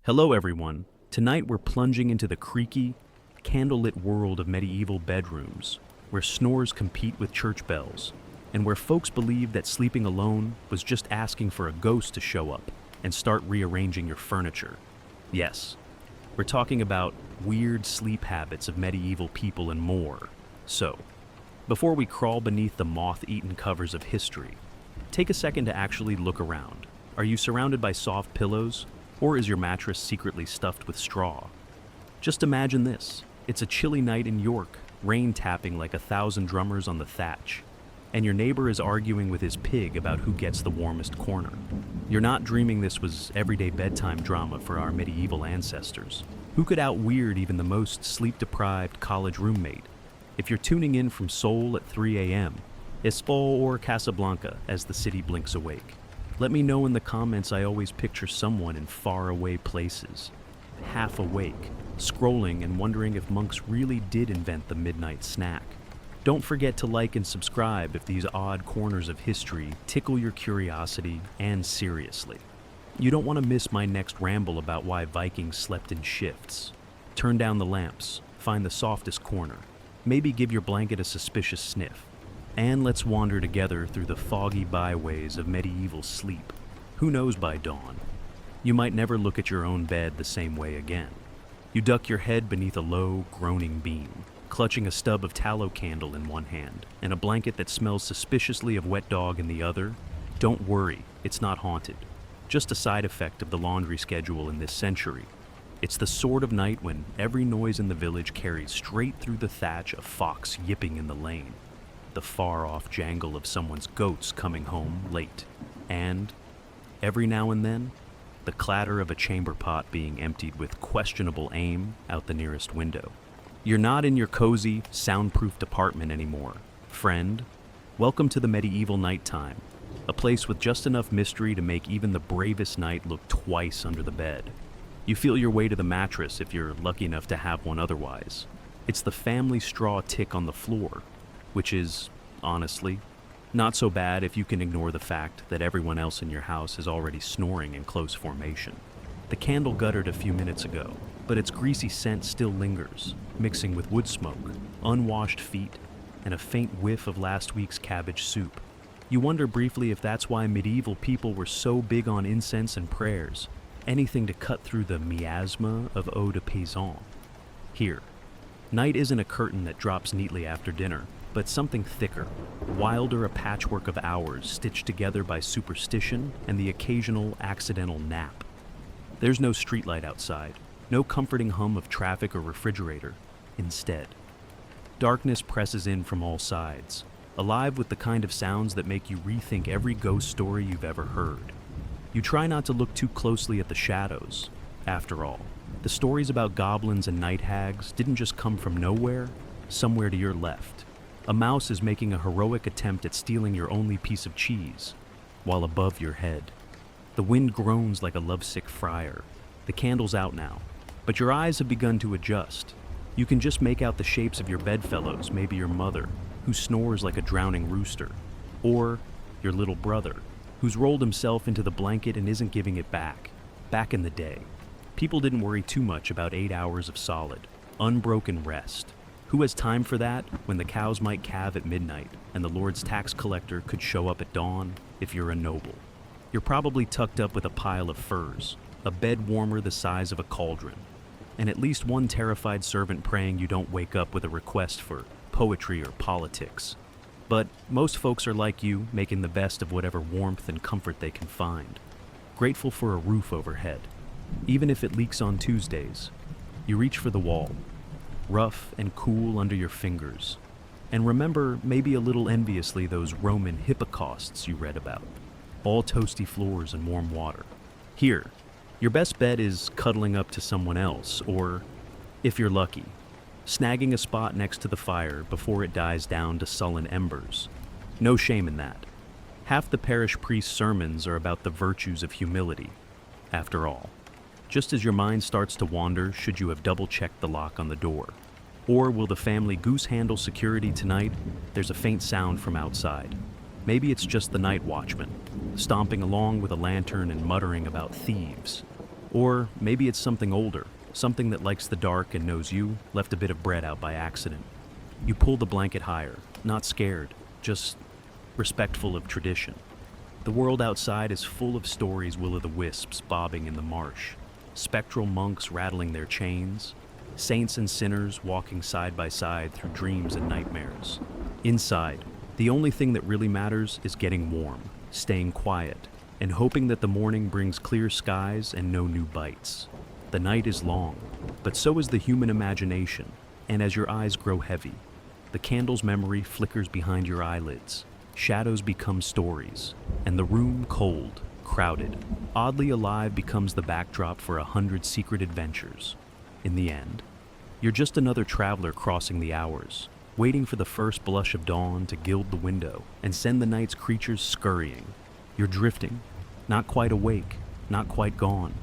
Hello, everyone. Tonight we're plunging into the creaky, candlelit world of medieval bedrooms, where snores compete with church bells, and where folks believe that sleeping alone was just asking for a ghost to show up and start rearranging your furniture. Yes, we're talking about weird sleep habits of medieval people and more. So, before we crawl beneath the moth-eaten covers of history, take a second to actually look around. Are you surrounded by soft pillows? Or is your mattress secretly stuffed with straw? Just imagine this. It's a chilly night in York, rain tapping like 1,000 drummers on the thatch, and your neighbor is arguing with his pig about who gets the warmest corner. You're not dreaming this was everyday bedtime drama for our medieval ancestors, who could out-weird even the most sleep-deprived college roommate. If you're tuning in from Seoul at 3 a.m., Espoo or Casablanca as the city blinks awake, let me know in the comments. I always picture someone in faraway places, half awake, scrolling and wondering if monks really did invent the midnight snack. Don't forget to like and subscribe if these odd corners of history tickle your curiosity and seriously. You don't want to miss my next ramble about why Vikings slept in shifts. Turn down the lamps, find the softest corner, maybe give your blanket a suspicious sniff. And let's wander together through the foggy byways of medieval sleep. Who knows by dawn? You might never look at your own bed the same way again. You duck your head beneath a low, groaning beam, clutching a stub of tallow candle in one hand and a blanket that smells suspiciously of wet dog in the other. Don't worry, it's not haunted. Just a side effect of the laundry schedule in this century. It's the sort of night when every noise in the village carries straight through the thatch a fox yipping in the lane, the far-off jangle of someone's goats coming home late, and, every now and then, the clatter of a chamber pot being emptied with questionable aim out the nearest window. You're not in your cozy, soundproof apartment anymore, friend. Welcome to the medieval nighttime, a place with just enough mystery to make even the bravest knight look twice under the bed. You feel your way to the mattress if you're lucky enough to have one otherwise. It's the family straw tick on the floor, which is, honestly, not so bad if you can ignore the fact that everyone else in your house is already snoring in close formation. The candle guttered a few minutes ago, but its greasy scent still lingers, mixing with wood smoke, unwashed feet, and a faint whiff of last week's cabbage soup. You wonder briefly if that's why medieval people were so big on incense and prayers, anything to cut through the miasma of eau de paysan. Here, night isn't a curtain that drops neatly after dinner, but something thicker, wilder, a patchwork of hours stitched together by superstition and the occasional accidental nap. There's no streetlight outside, no comforting hum of traffic or refrigerator. Instead, darkness presses in from all sides, alive with the kind of sounds that make you rethink every ghost story you've ever heard. You try not to look too closely at the shadows. After all, the stories about goblins and night hags didn't just come from nowhere, somewhere to your left. A mouse is making a heroic attempt at stealing your only piece of cheese, while above your head. The wind groans like a lovesick friar. The candle's out now, but your eyes have begun to adjust. You can just make out the shapes of your bedfellows, maybe your mother, who snores like a drowning rooster, or your little brother, who's rolled himself into the blanket and isn't giving it back. Back in the day, people didn't worry too much about 8 hours of solid, unbroken rest. Who has time for that when the cows might calve at midnight and the Lord's tax collector could show up at dawn if you're a noble? You're probably tucked up with a pile of furs, a bed warmer the size of a cauldron, and at least one terrified servant praying you don't wake up with a request for poetry or politics. But most folks are like you, making the best of whatever warmth and comfort they can find, grateful for a roof overhead. Even if it leaks on Tuesdays, you reach for the wall, rough and cool under your fingers, and remember maybe a little enviously those Roman hippocausts you read about, all toasty floors and warm water. Here, your best bet is cuddling up to someone else, or, if you're lucky, snagging a spot next to the fire before it dies down to sullen embers. No shame in that. Half the parish priest's sermons are about the virtues of humility, after all. Just as your mind starts to wander, should you have double-checked the lock on the door? Or will the family goose handle security tonight? There's a faint sound from outside. Maybe it's just the night watchman, stomping along with a lantern and muttering about thieves. Or maybe it's something older, something that likes the dark and knows you left a bit of bread out by accident. You pull the blanket higher, not scared, just respectful of tradition. The world outside is full of stories will-o'-the-wisps bobbing in the marsh, spectral monks rattling their chains, saints and sinners walking side by side through dreams and nightmares. Inside, the only thing that really matters is getting warm, staying quiet, and hoping that the morning brings clear skies and no new bites. The night is long, but so is the human imagination, and as your eyes grow heavy, the candle's memory flickers behind your eyelids, shadows become stories, and the room, cold, crowded, oddly alive, becomes the backdrop for 100 secret adventures. In the end, you're just another traveler crossing the hours, waiting for the first blush of dawn to gild the window and send the night's creatures scurrying. You're drifting, not quite awake, not quite gone,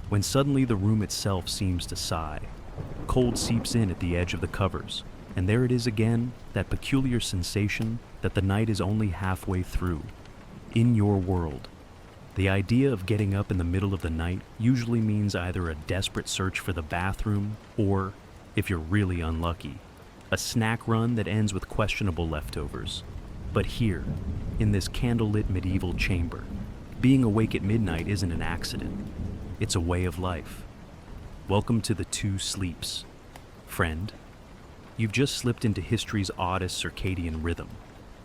when suddenly the room itself seems to sigh. Cold seeps in at the edge of the covers, and there it is again, that peculiar sensation that the night is only halfway through. In your world, the idea of getting up in the middle of the night usually means either a desperate search for the bathroom or, if you're really unlucky, a snack run that ends with questionable leftovers. But here, in this candlelit medieval chamber, being awake at midnight isn't an accident. It's a way of life. Welcome to the Two Sleeps. Friend, you've just slipped into history's oddest circadian rhythm.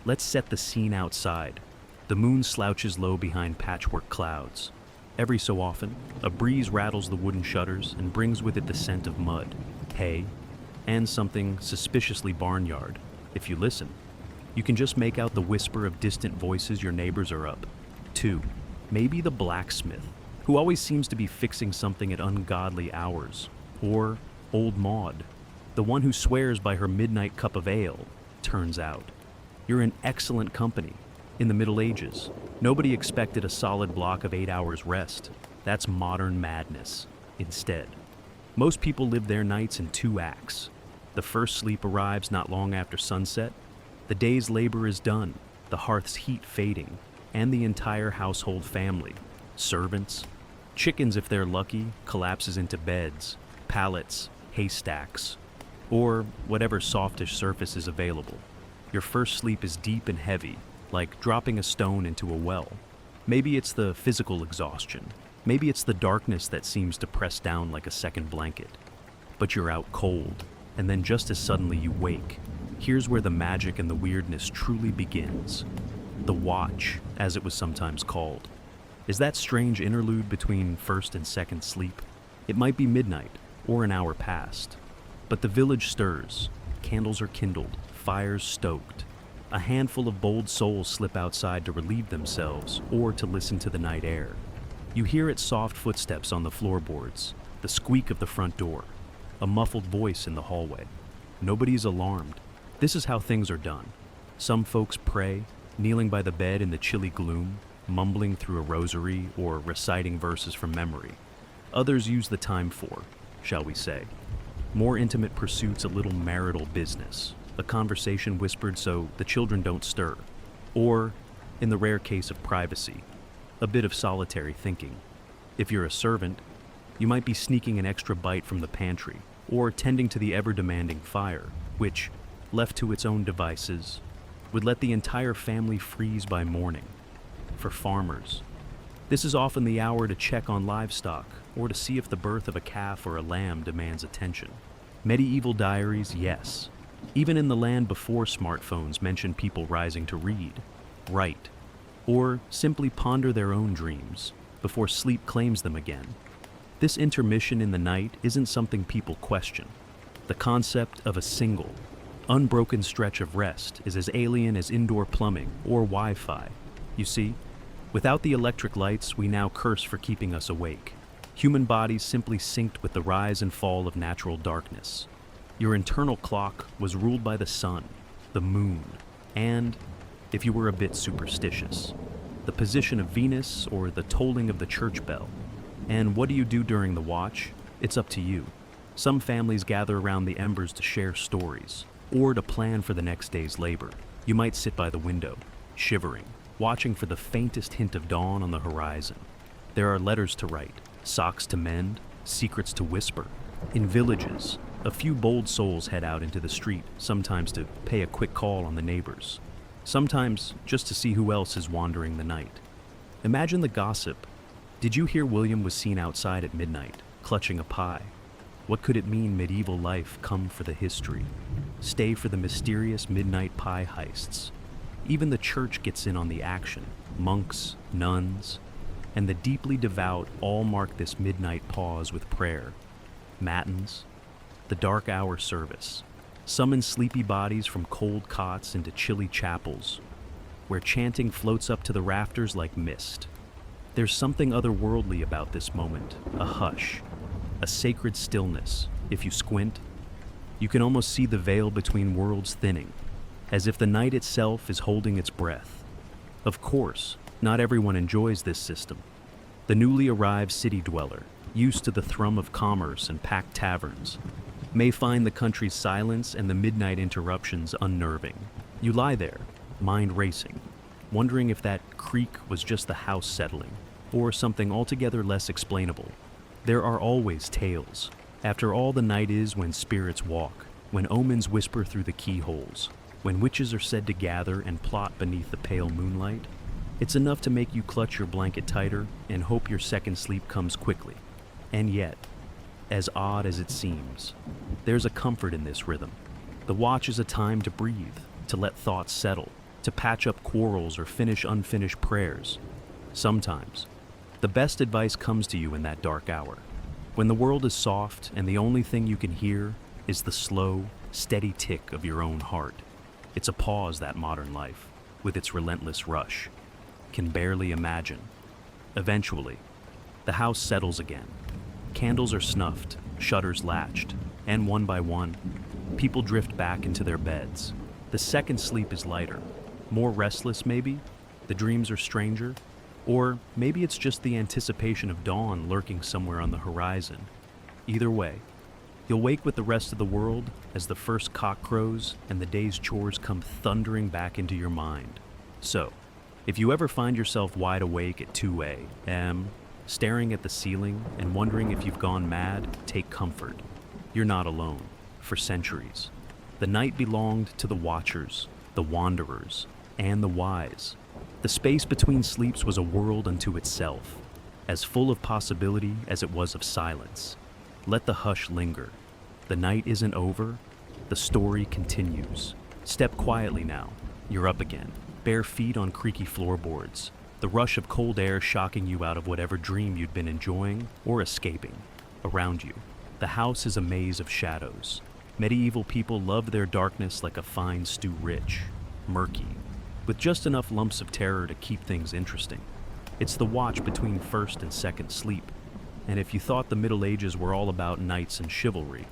Let's set the scene outside. The moon slouches low behind patchwork clouds. Every so often, a breeze rattles the wooden shutters and brings with it the scent of mud, hay, and something suspiciously barnyard. If you listen, you can just make out the whisper of distant voices your neighbors are up. 2. Maybe the blacksmith, who always seems to be fixing something at ungodly hours. Or Old Maud, the one who swears by her midnight cup of ale. Turns out, you're in excellent company. In the Middle Ages, nobody expected a solid block of 8 hours rest. That's modern madness. Instead, most people live their nights in 2 acts. The first sleep arrives not long after sunset. The day's labor is done, the hearth's heat fading, and the entire household family, servants, chickens if they're lucky, collapses into beds, pallets, haystacks, or whatever softish surface is available. Your first sleep is deep and heavy, like dropping a stone into a well. Maybe it's the physical exhaustion. Maybe it's the darkness that seems to press down like a second blanket. But you're out cold, and then just as suddenly you wake. Here's where the magic and the weirdness truly begins. The watch, as it was sometimes called, is that strange interlude between first and second sleep. It might be midnight, or an hour past, but the village stirs, candles are kindled, fires stoked. A handful of bold souls slip outside to relieve themselves or to listen to the night air. You hear its soft footsteps on the floorboards, the squeak of the front door, a muffled voice in the hallway. Nobody's alarmed. This is how things are done. Some folks pray, kneeling by the bed in the chilly gloom, mumbling through a rosary or reciting verses from memory. Others use the time for, shall we say, more intimate pursuits, a little marital business, a conversation whispered so the children don't stir, or, in the rare case of privacy, a bit of solitary thinking. If you're a servant, you might be sneaking an extra bite from the pantry, or tending to the ever-demanding fire, which, left to its own devices, would let the entire family freeze by morning. For farmers, this is often the hour to check on livestock or to see if the birth of a calf or a lamb demands attention. Medieval diaries, yes. Even in the land before smartphones, mention people rising to read, write, or simply ponder their own dreams before sleep claims them again. This intermission in the night isn't something people question. The concept of a single, unbroken stretch of rest is as alien as indoor plumbing or Wi-Fi. You see, without the electric lights we now curse for keeping us awake, human bodies simply synced with the rise and fall of natural darkness. Your internal clock was ruled by the sun, the moon, and, if you were a bit superstitious, the position of Venus or the tolling of the church bell. And what do you do during the watch? It's up to you. Some families gather around the embers to share stories, or to plan for the next day's labor. You might sit by the window, shivering, watching for the faintest hint of dawn on the horizon. There are letters to write, socks to mend, secrets to whisper. In villages, a few bold souls head out into the street, sometimes to pay a quick call on the neighbors, sometimes just to see who else is wandering the night. Imagine the gossip. Did you hear William was seen outside at midnight, clutching a pie? What could it mean medieval life come for the history? Stay for the mysterious midnight pie heists. Even the church gets in on the action. Monks, nuns, and the deeply devout all mark this midnight pause with prayer. Matins, the dark hour service, summon sleepy bodies from cold cots into chilly chapels, where chanting floats up to the rafters like mist. There's something otherworldly about this moment, a hush, a sacred stillness. If you squint, you can almost see the veil between worlds thinning, as if the night itself is holding its breath. Of course, not everyone enjoys this system. The newly arrived city dweller, used to the thrum of commerce and packed taverns, may find the country's silence and the midnight interruptions unnerving. You lie there, mind racing, wondering if that creak was just the house settling, or something altogether less explainable. There are always tales. After all, the night is when spirits walk, when omens whisper through the keyholes, when witches are said to gather and plot beneath the pale moonlight. It's enough to make you clutch your blanket tighter and hope your second sleep comes quickly. And yet, as odd as it seems, there's a comfort in this rhythm. The watch is a time to breathe, to let thoughts settle, to patch up quarrels or finish unfinished prayers. Sometimes, the best advice comes to you in that dark hour, when the world is soft and the only thing you can hear is the slow, steady tick of your own heart. It's a pause that modern life, with its relentless rush, can barely imagine. Eventually, the house settles again. Candles are snuffed, shutters latched, and one by one, people drift back into their beds. The second sleep is lighter, more restless maybe, the dreams are stranger, or maybe it's just the anticipation of dawn lurking somewhere on the horizon. Either way, you'll wake with the rest of the world as the first cock crows and the day's chores come thundering back into your mind. So, if you ever find yourself wide awake at 2 a.m., staring at the ceiling and wondering if you've gone mad, take comfort. You're not alone. For centuries, the night belonged to the watchers, the wanderers, and the wise. The space between sleeps was a world unto itself, as full of possibility as it was of silence. Let the hush linger. The night isn't over. The story continues. Step quietly now. You're up again, bare feet on creaky floorboards, the rush of cold air shocking you out of whatever dream you'd been enjoying or escaping. Around you, the house is a maze of shadows. Medieval people loved their darkness like a fine stew, rich, murky, with just enough lumps of terror to keep things interesting. It's the watch between first and second sleep. And if you thought the Middle Ages were all about knights and chivalry,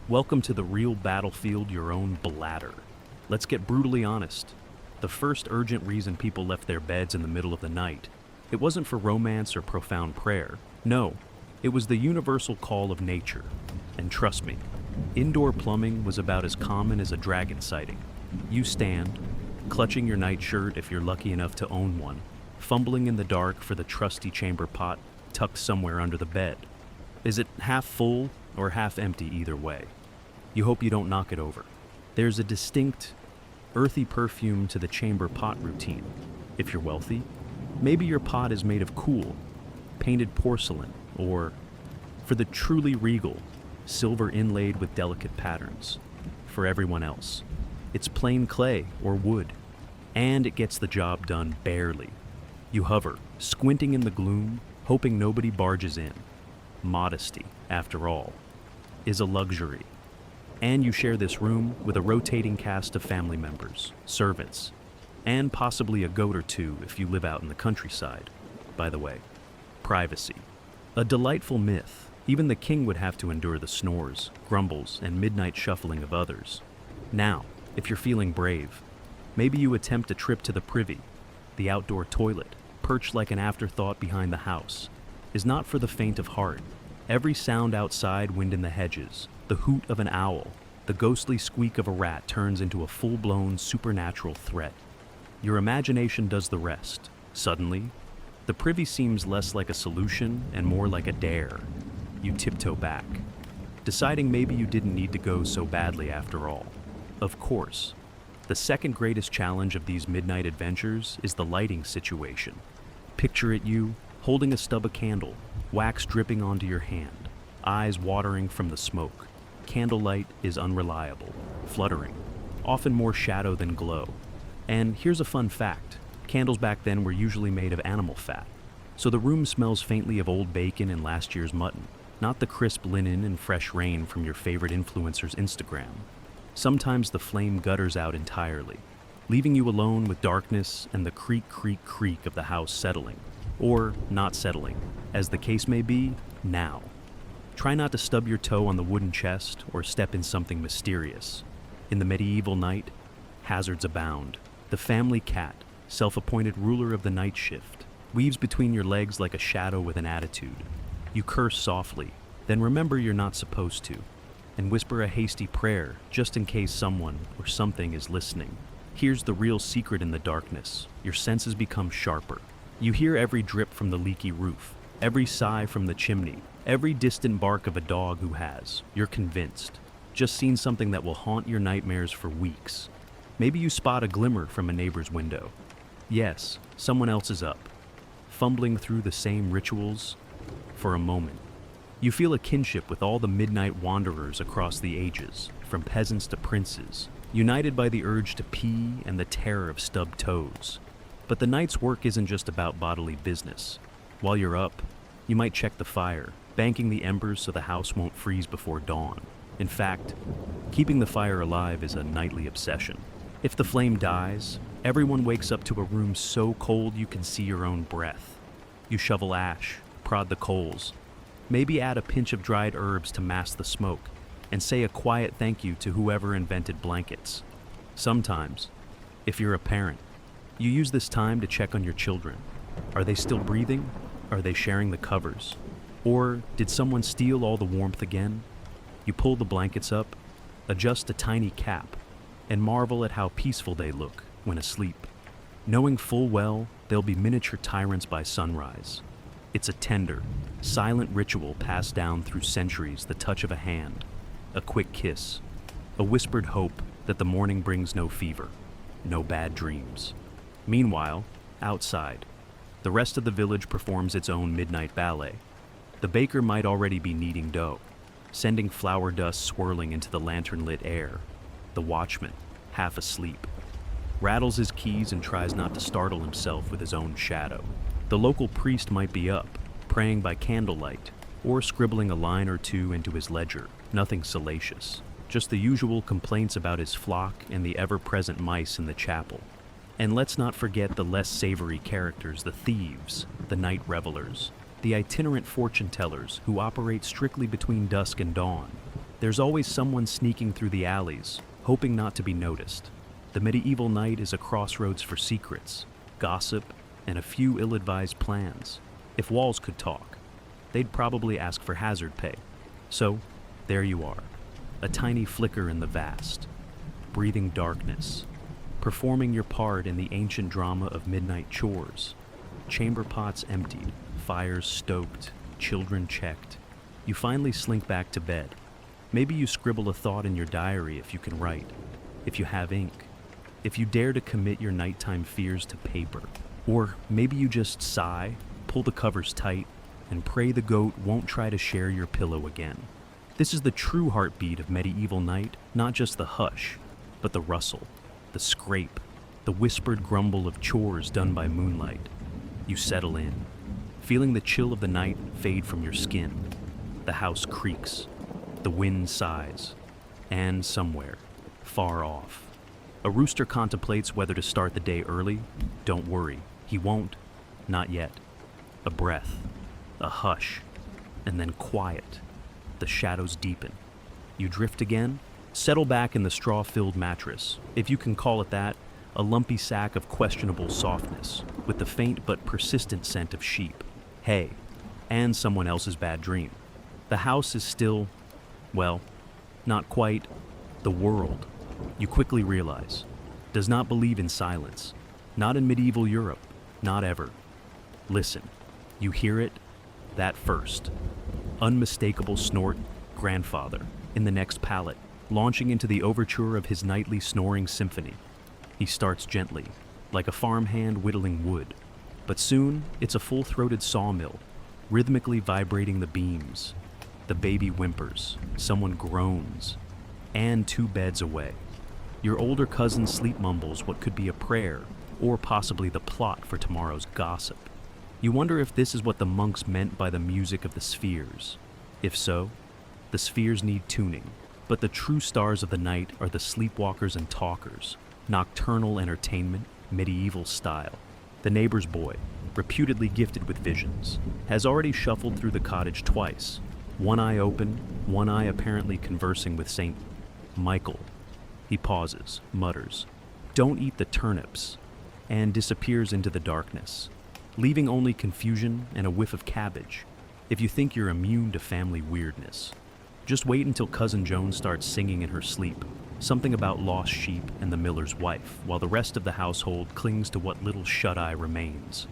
welcome to the real battlefield, your own bladder. Let's get brutally honest. The first urgent reason people left their beds in the middle of the night, it wasn't for romance or profound prayer. No, it was the universal call of nature. And trust me, indoor plumbing was about as common as a dragon sighting. You stand, clutching your nightshirt if you're lucky enough to own one, fumbling in the dark for the trusty chamber pot tucked somewhere under the bed. Is it half full or half empty either way? You hope you don't knock it over. There's a distinct, earthy perfume to the chamber pot routine. If you're wealthy, maybe your pot is made of cool, painted porcelain, or, for the truly regal, silver inlaid with delicate patterns. For everyone else, it's plain clay or wood, and it gets the job done barely. You hover, squinting in the gloom, hoping nobody barges in. Modesty, after all, is a luxury. And you share this room with a rotating cast of family members, servants, and possibly a goat or two if you live out in the countryside. By the way, privacy. A delightful myth. Even the king would have to endure the snores, grumbles, and midnight shuffling of others. Now, if you're feeling brave, maybe you attempt a trip to the privy. The outdoor toilet, perched like an afterthought behind the house, is not for the faint of heart. Every sound outside, wind in the hedges, the hoot of an owl, the ghostly squeak of a rat turns into a full-blown supernatural threat. Your imagination does the rest. Suddenly, The privy seems less like a solution and more like a dare. You tiptoe back, deciding maybe you didn't need to go so badly after all. Of course, the second greatest challenge of these midnight adventures is the lighting situation. Picture it you, holding a stub of candle, wax dripping onto your hand, eyes watering from the smoke. Candlelight is unreliable, fluttering, often more shadow than glow. And here's a fun fact. Candles back then were usually made of animal fat, so the room smells faintly of old bacon and last year's mutton, not the crisp linen and fresh rain from your favorite influencer's Instagram. Sometimes the flame gutters out entirely, leaving you alone with darkness and the creak, creak, creak of the house settling, or not settling, as the case may be, now. Try not to stub your toe on the wooden chest or step in something mysterious. In the medieval night, hazards abound. The family cat, self-appointed ruler of the night shift, weaves between your legs like a shadow with an attitude. You curse softly, then remember you're not supposed to, and whisper a hasty prayer just in case someone or something is listening. Here's the real secret in the darkness. Your senses become sharper. You hear every drip from the leaky roof, every sigh from the chimney, every distant bark of a dog who has, you're convinced, just seen something that will haunt your nightmares for weeks. Maybe you spot a glimmer from a neighbor's window. Yes, someone else is up, fumbling through the same rituals. For a moment, you feel a kinship with all the midnight wanderers across the ages, from peasants to princes, united by the urge to pee and the terror of stubbed toes. But the night's work isn't just about bodily business. While you're up, you might check the fire, banking the embers so the house won't freeze before dawn. In fact, keeping the fire alive is a nightly obsession. If the flame dies, everyone wakes up to a room so cold you can see your own breath. You shovel ash, prod the coals, maybe add a pinch of dried herbs to mask the smoke, and say a quiet thank you to whoever invented blankets. Sometimes, if you're a parent, you use this time to check on your children. Are they still breathing? Are they sharing the covers? Or did someone steal all the warmth again? You pull the blankets up, adjust a tiny cap, and marvel at how peaceful they look when asleep, knowing full well they'll be miniature tyrants by sunrise. It's a tender, silent ritual passed down through centuries, the touch of a hand, a quick kiss, a whispered hope that the morning brings no fever, no bad dreams. Meanwhile, outside, the rest of the village performs its own midnight ballet. The baker might already be kneading dough, sending flour dust swirling into the lantern-lit air. The watchman, half asleep, rattles his keys and tries not to startle himself with his own shadow. The local priest might be up, praying by candlelight, or scribbling a line or two into his ledger. Nothing salacious, just the usual complaints about his flock and the ever-present mice in the chapel. And let's not forget the less savory characters, the thieves, the night revelers, the itinerant fortune tellers who operate strictly between dusk and dawn. There's always someone sneaking through the alleys, hoping not to be noticed. The medieval night is a crossroads for secrets, gossip, and a few ill-advised plans. If walls could talk, they'd probably ask for hazard pay. So, there you are, a tiny flicker in the vast, breathing darkness, performing your part in the ancient drama of midnight chores. Chamber pots emptied, fires stoked, children checked. You finally slink back to bed. Maybe you scribble a thought in your diary if you can write, if you have ink, if you dare to commit your nighttime fears to paper. Or maybe you just sigh, pull the covers tight, and pray the goat won't try to share your pillow again. This is the true heartbeat of medieval night, not just the hush, but the rustle, the scrape, the whispered grumble of chores done by moonlight. You settle in, feeling the chill of the night fade from your skin. The house creaks, the wind sighs, and somewhere, far off, a rooster contemplates whether to start the day early. Don't worry, he won't, not yet. A breath, a hush, and then quiet. The shadows deepen. You drift again, settle back in the straw-filled mattress, if you can call it that, a lumpy sack of questionable softness, with the faint but persistent scent of sheep, hay, and someone else's bad dream. The house is still, well, not quite the world. You quickly realize, does not believe in silence, not in medieval Europe, not ever. Listen. You hear it? That first. Unmistakable snort, grandfather, in the next pallet, launching into the overture of his nightly snoring symphony. He starts gently, like a farmhand whittling wood, but soon it's a full-throated sawmill, rhythmically vibrating the beams. The baby whimpers, someone groans, and 2 beds away. Your older cousin sleep mumbles what could be a prayer, or possibly the plot for tomorrow's gossip. You wonder if this is what the monks meant by the music of the spheres. If so, the spheres need tuning, but the true stars of the night are the sleepwalkers and talkers, nocturnal entertainment, medieval style. The neighbor's boy, reputedly gifted with visions, has already shuffled through the cottage twice, one eye open, one eye apparently conversing with Saint Michael. He pauses, mutters, "Don't eat the turnips," and disappears into the darkness, leaving only confusion and a whiff of cabbage. If you think you're immune to family weirdness, just wait until Cousin Joan starts singing in her sleep, something about lost sheep and the miller's wife, while the rest of the household clings to what little shut-eye remains.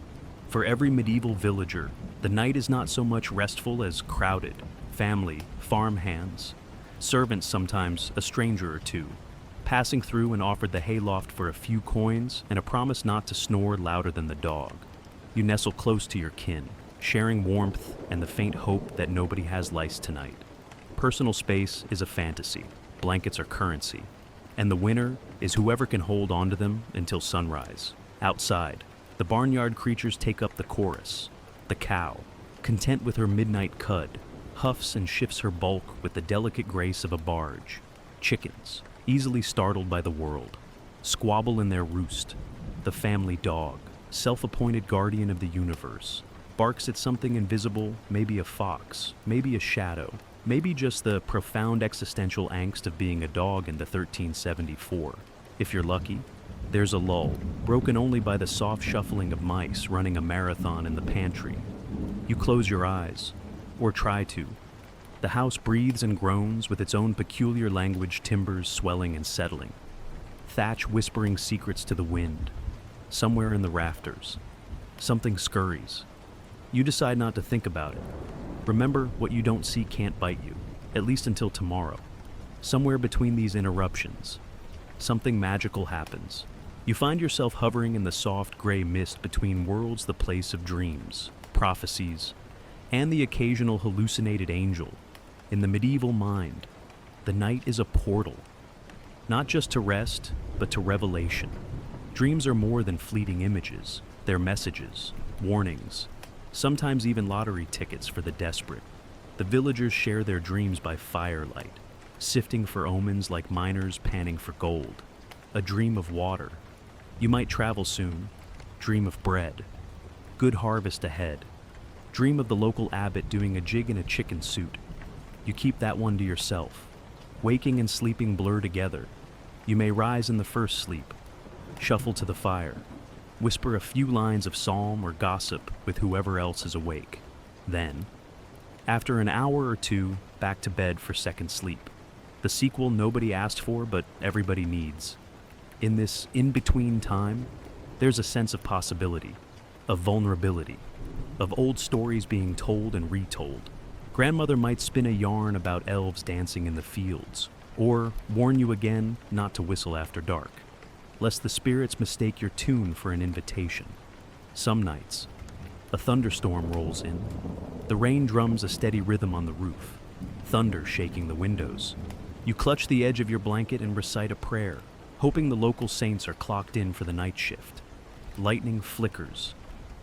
For every medieval villager, the night is not so much restful as crowded. Family, farm hands, servants sometimes a stranger or two, passing through and offered the hayloft for a few coins and a promise not to snore louder than the dog. You nestle close to your kin, sharing warmth and the faint hope that nobody has lice tonight. Personal space is a fantasy, blankets are currency, and the winner is whoever can hold onto them until sunrise. Outside, the barnyard creatures take up the chorus. The cow, content with her midnight cud, huffs and shifts her bulk with the delicate grace of a barge. Chickens, easily startled by the world, squabble in their roost. The family dog, self-appointed guardian of the universe, barks at something invisible, maybe a fox, maybe a shadow, maybe just the profound existential angst of being a dog in the 1374. If you're lucky, there's a lull, broken only by the soft shuffling of mice running a marathon in the pantry. You close your eyes, or try to. The house breathes and groans with its own peculiar language, timbers swelling and settling. Thatch whispering secrets to the wind. Somewhere in the rafters, something scurries. You decide not to think about it. Remember, what you don't see can't bite you, at least until tomorrow. Somewhere between these interruptions, something magical happens. You find yourself hovering in the soft gray mist between worlds, the place of dreams, prophecies, and the occasional hallucinated angel. In the medieval mind, the night is a portal, not just to rest, but to revelation. Dreams are more than fleeting images. They're messages, warnings, sometimes even lottery tickets for the desperate. The villagers share their dreams by firelight, sifting for omens like miners panning for gold. A dream of water. You might travel soon. Dream of bread. Good harvest ahead. Dream of the local abbot doing a jig in a chicken suit. You keep that one to yourself. Waking and sleeping blur together. You may rise in the first sleep, shuffle to the fire, whisper a few lines of psalm or gossip with whoever else is awake. Then, after an hour or two, back to bed for second sleep. The sequel nobody asked for, but everybody needs. In this in-between time, there's a sense of possibility, of vulnerability, of old stories being told and retold. Grandmother might spin a yarn about elves dancing in the fields, or warn you again not to whistle after dark, lest the spirits mistake your tune for an invitation. Some nights, a thunderstorm rolls in. The rain drums a steady rhythm on the roof, thunder shaking the windows. You clutch the edge of your blanket and recite a prayer, hoping the local saints are clocked in for the night shift. Lightning flickers,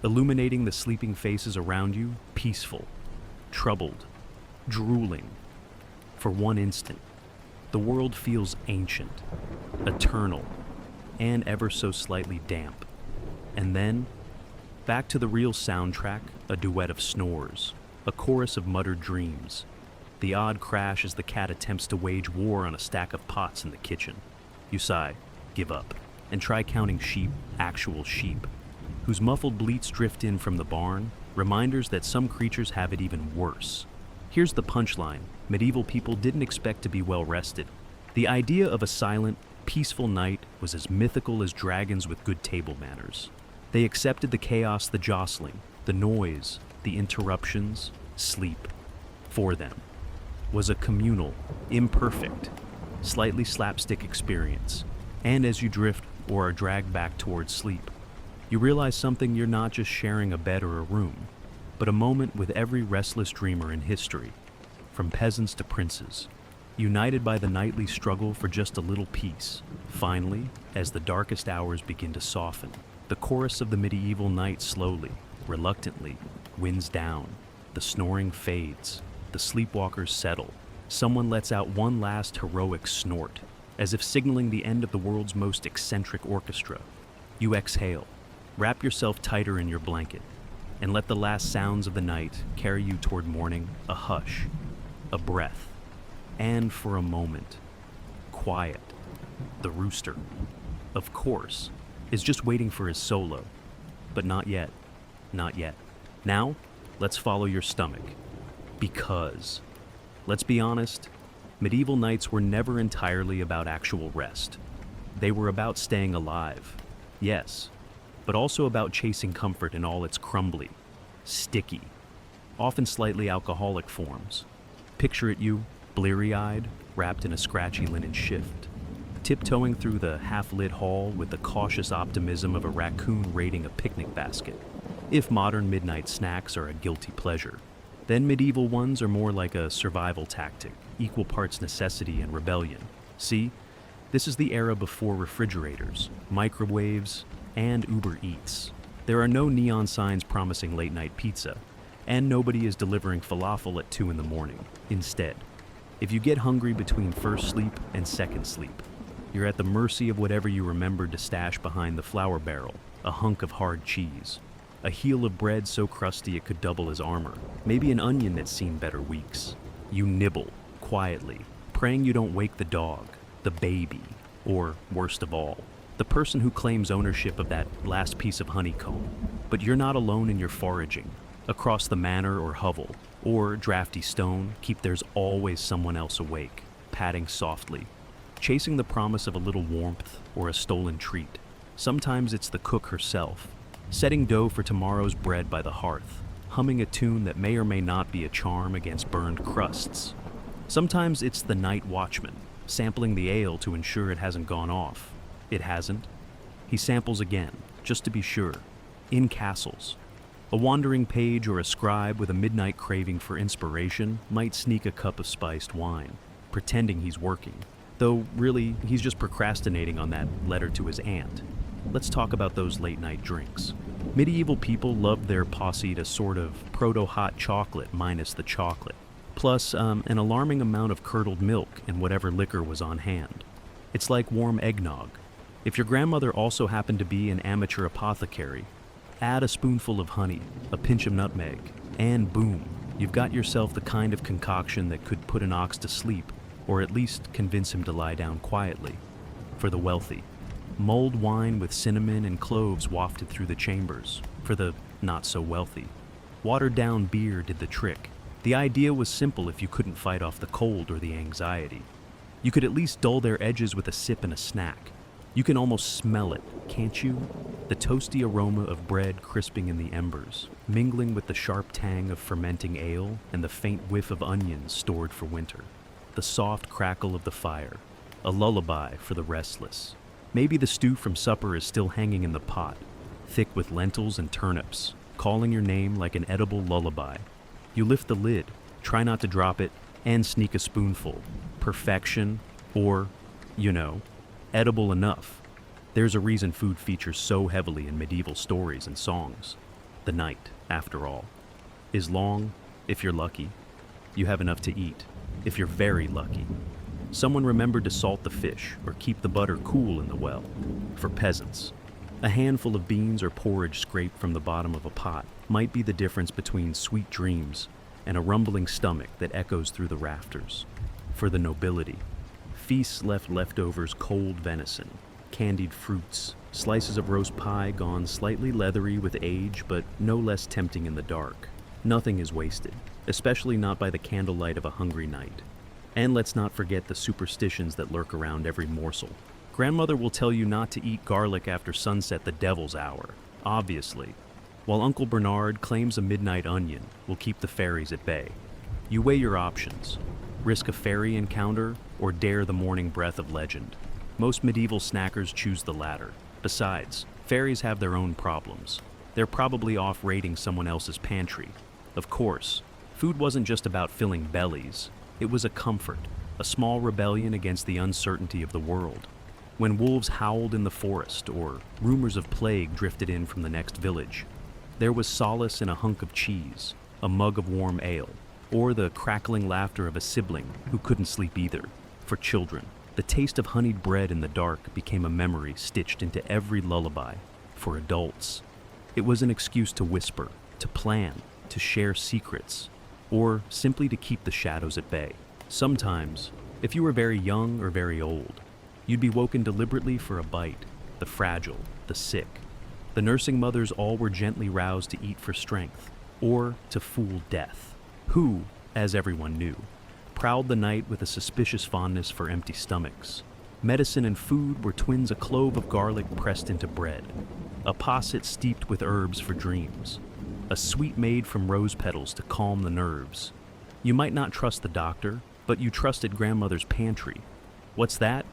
illuminating the sleeping faces around you, peaceful, troubled, drooling. For one instant, the world feels ancient, eternal, and ever so slightly damp. And then, back to the real soundtrack, a duet of snores, a chorus of muttered dreams. The odd crash as the cat attempts to wage war on a stack of pots in the kitchen. You sigh, give up, and try counting sheep, actual sheep, whose muffled bleats drift in from the barn, reminders that some creatures have it even worse. Here's the punchline. Medieval people didn't expect to be well rested. The idea of a silent, peaceful night was as mythical as dragons with good table manners. They accepted the chaos, the jostling, The noise, the interruptions, sleep, for them, was a communal, imperfect, slightly slapstick experience. And as you drift or are dragged back towards sleep, you realize something: you're not just sharing a bed or a room, but a moment with every restless dreamer in history, from peasants to princes, united by the nightly struggle for just a little peace. Finally, as the darkest hours begin to soften, the chorus of the medieval night slowly, reluctantly, winds down. The snoring fades, the sleepwalkers settle. Someone lets out one last heroic snort, as if signaling the end of the world's most eccentric orchestra. You exhale, wrap yourself tighter in your blanket, and let the last sounds of the night carry you toward morning. A hush, a breath, and for a moment, quiet. The rooster, of course, is just waiting for his solo. But not yet. Not yet. Now, let's follow your stomach. Because, let's be honest, medieval nights were never entirely about actual rest. They were about staying alive, yes, but also about chasing comfort in all its crumbly, sticky, often slightly alcoholic forms. Picture it, you, bleary-eyed, wrapped in a scratchy linen shift, tiptoeing through the half-lit hall with the cautious optimism of a raccoon raiding a picnic basket. If modern midnight snacks are a guilty pleasure, then medieval ones are more like a survival tactic, equal parts necessity and rebellion. See, this is the era before refrigerators, microwaves, and Uber Eats. There are no neon signs promising late-night pizza, and nobody is delivering falafel at 2 in the morning. Instead, if you get hungry between first sleep and second sleep, you're at the mercy of whatever you remembered to stash behind the flour barrel: a hunk of hard cheese, a heel of bread so crusty it could double as armor, maybe an onion that's seen better weeks. You nibble, quietly, praying you don't wake the dog, the baby, or, worst of all, the person who claims ownership of that last piece of honeycomb. But you're not alone in your foraging. Across the manor or hovel, or drafty stone, there's always someone else awake, padding softly, chasing the promise of a little warmth or a stolen treat. Sometimes it's the cook herself, setting dough for tomorrow's bread by the hearth, humming a tune that may or may not be a charm against burned crusts. Sometimes it's the night watchman, sampling the ale to ensure it hasn't gone off. It hasn't. He samples again, just to be sure. In castles, a wandering page or a scribe with a midnight craving for inspiration might sneak a cup of spiced wine, pretending he's working, though really he's just procrastinating on that letter to his aunt. Let's talk about those late-night drinks. Medieval people loved their posse to sort of proto-hot chocolate minus the chocolate, plus an alarming amount of curdled milk and whatever liquor was on hand. It's like warm eggnog. If your grandmother also happened to be an amateur apothecary, add a spoonful of honey, a pinch of nutmeg, and boom, you've got yourself the kind of concoction that could put an ox to sleep, or at least convince him to lie down quietly. For the wealthy, mulled wine with cinnamon and cloves wafted through the chambers. For the not-so-wealthy, watered-down beer did the trick. The idea was simple if you couldn't fight off the cold or the anxiety. You could at least dull their edges with a sip and a snack. You can almost smell it, can't you? The toasty aroma of bread crisping in the embers, mingling with the sharp tang of fermenting ale and the faint whiff of onions stored for winter. The soft crackle of the fire, a lullaby for the restless. Maybe the stew from supper is still hanging in the pot, thick with lentils and turnips, calling your name like an edible lullaby. You lift the lid, try not to drop it, and sneak a spoonful. Perfection, or, edible enough. There's a reason food features so heavily in medieval stories and songs. The night, after all, is long if you're lucky. You have enough to eat if you're very lucky. Someone remembered to salt the fish or keep the butter cool in the well. For peasants, a handful of beans or porridge scraped from the bottom of a pot might be the difference between sweet dreams and a rumbling stomach that echoes through the rafters. For the nobility, feasts left leftovers: cold venison, candied fruits, slices of roast pie gone slightly leathery with age but no less tempting in the dark. Nothing is wasted, especially not by the candlelight of a hungry night. And let's not forget the superstitions that lurk around every morsel. Grandmother will tell you not to eat garlic after sunset, the devil's hour, obviously. while Uncle Bernard claims a midnight onion will keep the fairies at bay. You weigh your options: risk a fairy encounter or dare the morning breath of legend. Most medieval snackers choose the latter. Besides, fairies have their own problems. They're probably off raiding someone else's pantry. Of course, food wasn't just about filling bellies. It was a comfort, a small rebellion against the uncertainty of the world. When wolves howled in the forest or rumors of plague drifted in from the next village, there was solace in a hunk of cheese, a mug of warm ale, or the crackling laughter of a sibling who couldn't sleep either. For children, the taste of honeyed bread in the dark became a memory stitched into every lullaby. For adults, it was an excuse to whisper, to plan, to share secrets, or simply to keep the shadows at bay. Sometimes, if you were very young or very old, you'd be woken deliberately for a bite, the fragile, the sick. The nursing mothers all were gently roused to eat for strength, or to fool death, who, as everyone knew, prowled the night with a suspicious fondness for empty stomachs. Medicine and food were twins: a clove of garlic pressed into bread, a posset steeped with herbs for dreams, a sweet made from rose petals to calm the nerves. You might not trust the doctor, but you trusted grandmother's pantry. What's that?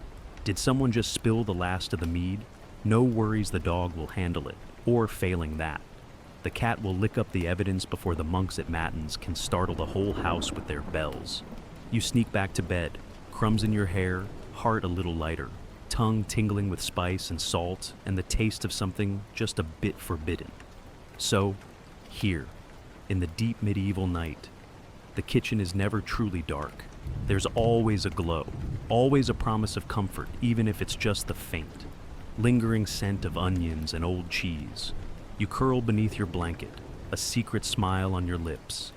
Did someone just spill the last of the mead? No worries, the dog will handle it. Or failing that, the cat will lick up the evidence before the monks at Matins can startle the whole house with their bells. You sneak back to bed, crumbs in your hair, heart a little lighter, tongue tingling with spice and salt and the taste of something just a bit forbidden. So, here, in the deep medieval night, the kitchen is never truly dark. There's always a glow, always a promise of comfort, even if it's just the faint, lingering scent of onions and old cheese. You curl beneath your blanket, a secret smile on your lips,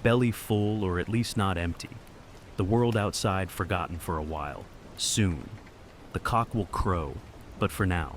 belly full or at least not empty. The world outside forgotten for a while. Soon, the cock will crow, but for now,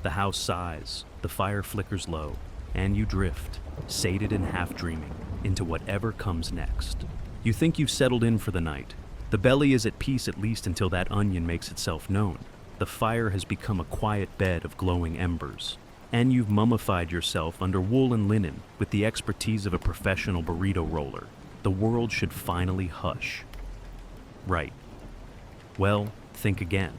the house sighs, the fire flickers low, and you drift, sated and half-dreaming, into whatever comes next. You think you've settled in for the night. The belly is at peace at least until that onion makes itself known. The fire has become a quiet bed of glowing embers, and you've mummified yourself under wool and linen with the expertise of a professional burrito roller. The world should finally hush. Right. Well, think again.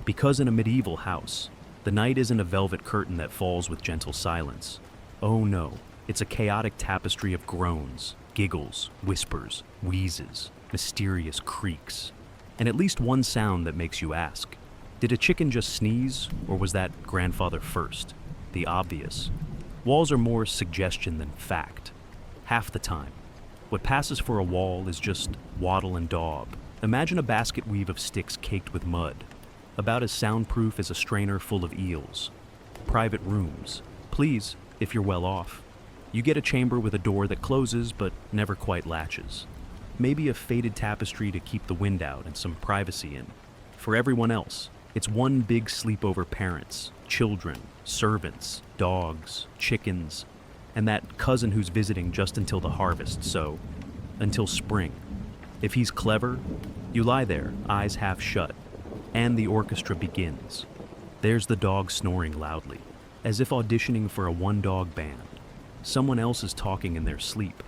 Because in a medieval house, the night isn't a velvet curtain that falls with gentle silence. Oh no, it's a chaotic tapestry of groans, giggles, whispers, wheezes, mysterious creaks, and at least one sound that makes you ask, did a chicken just sneeze, or was that grandfather first? The obvious. Walls are more suggestion than fact. Half the time. What passes for a wall is just wattle and daub. Imagine a basket weave of sticks caked with mud, about as soundproof as a strainer full of eels. Private rooms. Please, if you're well off. You get a chamber with a door that closes but never quite latches. Maybe a faded tapestry to keep the wind out and some privacy in. For everyone else, it's one big sleepover: parents, children, servants, dogs, chickens, and that cousin who's visiting just until the harvest, so until spring. If he's clever, you lie there, eyes half shut, and the orchestra begins. There's the dog snoring loudly, as if auditioning for a one-dog band. Someone else is talking in their sleep.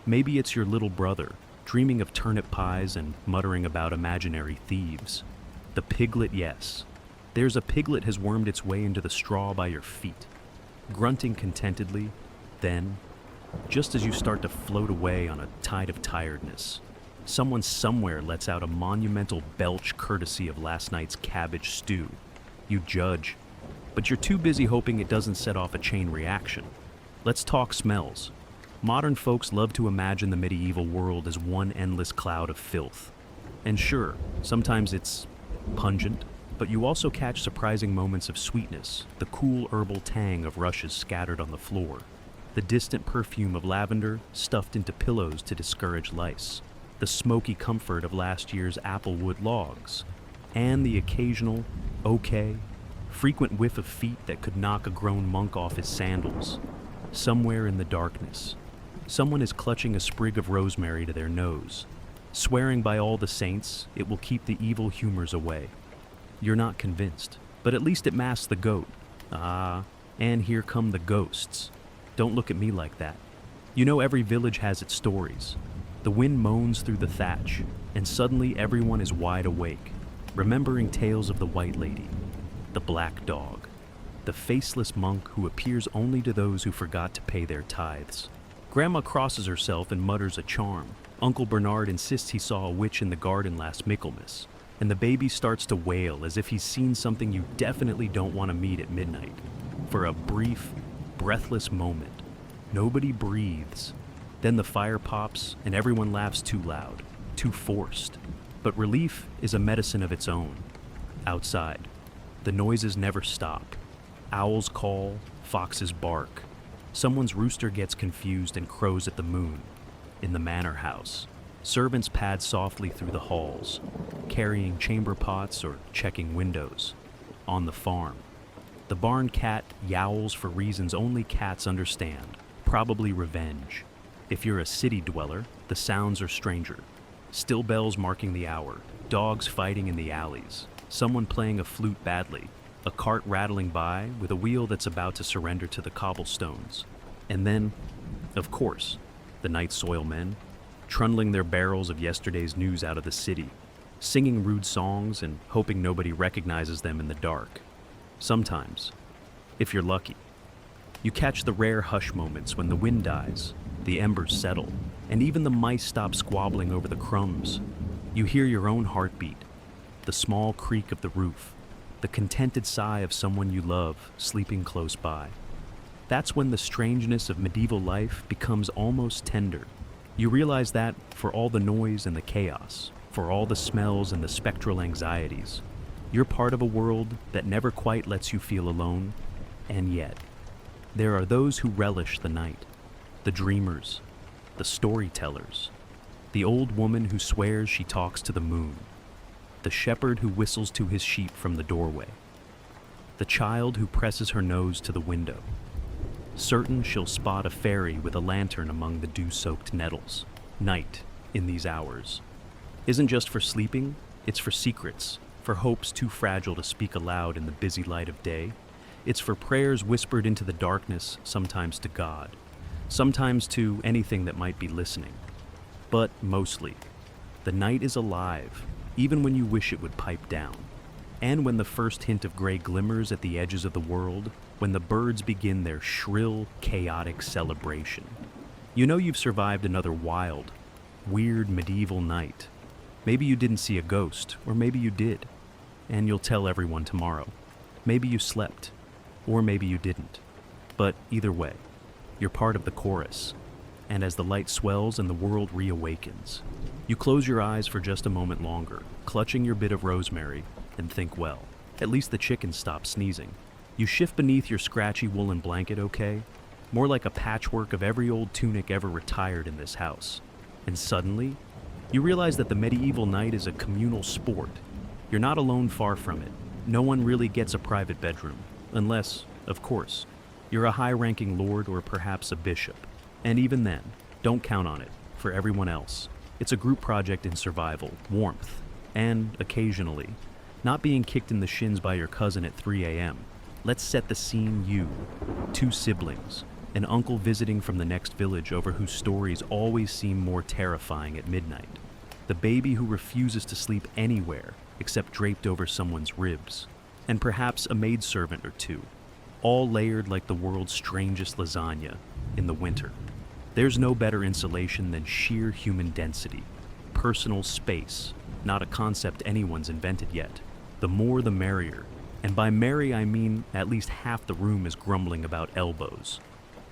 Maybe it's your little brother, dreaming of turnip pies and muttering about imaginary thieves. The piglet, yes. There's a piglet has wormed its way into the straw by your feet, grunting contentedly. Then, just as you start to float away on a tide of tiredness, someone somewhere lets out a monumental belch courtesy of last night's cabbage stew. You judge, but you're too busy hoping it doesn't set off a chain reaction. Let's talk smells. Modern folks love to imagine the medieval world as one endless cloud of filth. And sure, sometimes it's pungent, but you also catch surprising moments of sweetness, the cool herbal tang of rushes scattered on the floor, the distant perfume of lavender stuffed into pillows to discourage lice, the smoky comfort of last year's applewood logs, and the occasional, frequent whiff of feet that could knock a grown monk off his sandals. Somewhere in the darkness, someone is clutching a sprig of rosemary to their nose, swearing by all the saints it will keep the evil humors away. You're not convinced, but at least it masks the goat. Ah, and here come the ghosts. don't look at me like that. You know every village has its stories. The wind moans through the thatch, and suddenly everyone is wide awake, remembering tales of the White Lady, the Black Dog, the faceless monk who appears only to those who forgot to pay their tithes. Grandma crosses herself and mutters a charm. Uncle Bernard insists he saw a witch in the garden last Michaelmas, and the baby starts to wail as if he's seen something you definitely don't want to meet at midnight. For a brief, breathless moment, nobody breathes. Then the fire pops and everyone laughs too loud, too forced. But relief is a medicine of its own. Outside, the noises never stop. Owls call, foxes bark. Someone's rooster gets confused and crows at the moon. In the manor house, servants pad softly through the halls, carrying chamber pots or checking windows. On the farm, the barn cat yowls for reasons only cats understand, probably revenge. If you're a city dweller, the sounds are stranger. Still bells marking the hour, dogs fighting in the alleys, someone playing a flute badly, a cart rattling by with a wheel that's about to surrender to the cobblestones. And then, of course, the night soil men, trundling their barrels of yesterday's news out of the city, singing rude songs and hoping nobody recognizes them in the dark. Sometimes, if you're lucky, you catch the rare hush moments when the wind dies, the embers settle, and even the mice stop squabbling over the crumbs. You hear your own heartbeat, the small creak of the roof, the contented sigh of someone you love sleeping close by. That's when the strangeness of medieval life becomes almost tender. You realize that, for all the noise and the chaos, for all the smells and the spectral anxieties, you're part of a world that never quite lets you feel alone, and yet, there are those who relish the night, the dreamers, the storytellers, the old woman who swears she talks to the moon, the shepherd who whistles to his sheep from the doorway, the child who presses her nose to the window, certain she'll spot a fairy with a lantern among the dew-soaked nettles. Night, in these hours, isn't just for sleeping, it's for secrets, for hopes too fragile to speak aloud in the busy light of day. It's for prayers whispered into the darkness, sometimes to God, sometimes to anything that might be listening. But mostly, the night is alive, even when you wish it would pipe down. And when the first hint of gray glimmers at the edges of the world, when the birds begin their shrill, chaotic celebration. You know you've survived another wild, weird medieval night. Maybe you didn't see a ghost, or maybe you did. And you'll tell everyone tomorrow. Maybe you slept, or maybe you didn't. But either way, you're part of the chorus. And as the light swells and the world reawakens, you close your eyes for just a moment longer, clutching your bit of rosemary, and think, well, at least the chickens stop sneezing. You shift beneath your scratchy woolen blanket, okay? More like a patchwork of every old tunic ever retired in this house. And suddenly, you realize that the medieval night is a communal sport. You're not alone, far from it. No one really gets a private bedroom, unless, of course, you're a high-ranking lord or perhaps a bishop. And even then, don't count on it. For everyone else, it's a group project in survival, warmth, and, occasionally, not being kicked in the shins by your cousin at 3 a.m. Let's set the scene. You, two siblings, an uncle visiting from the next village over whose stories always seem more terrifying at midnight, the baby who refuses to sleep anywhere except draped over someone's ribs, and perhaps a maidservant or two, all layered like the world's strangest lasagna in the winter. There's no better insulation than sheer human density, personal space, not a concept anyone's invented yet. The more the merrier, and by merry I mean at least half the room is grumbling about elbows.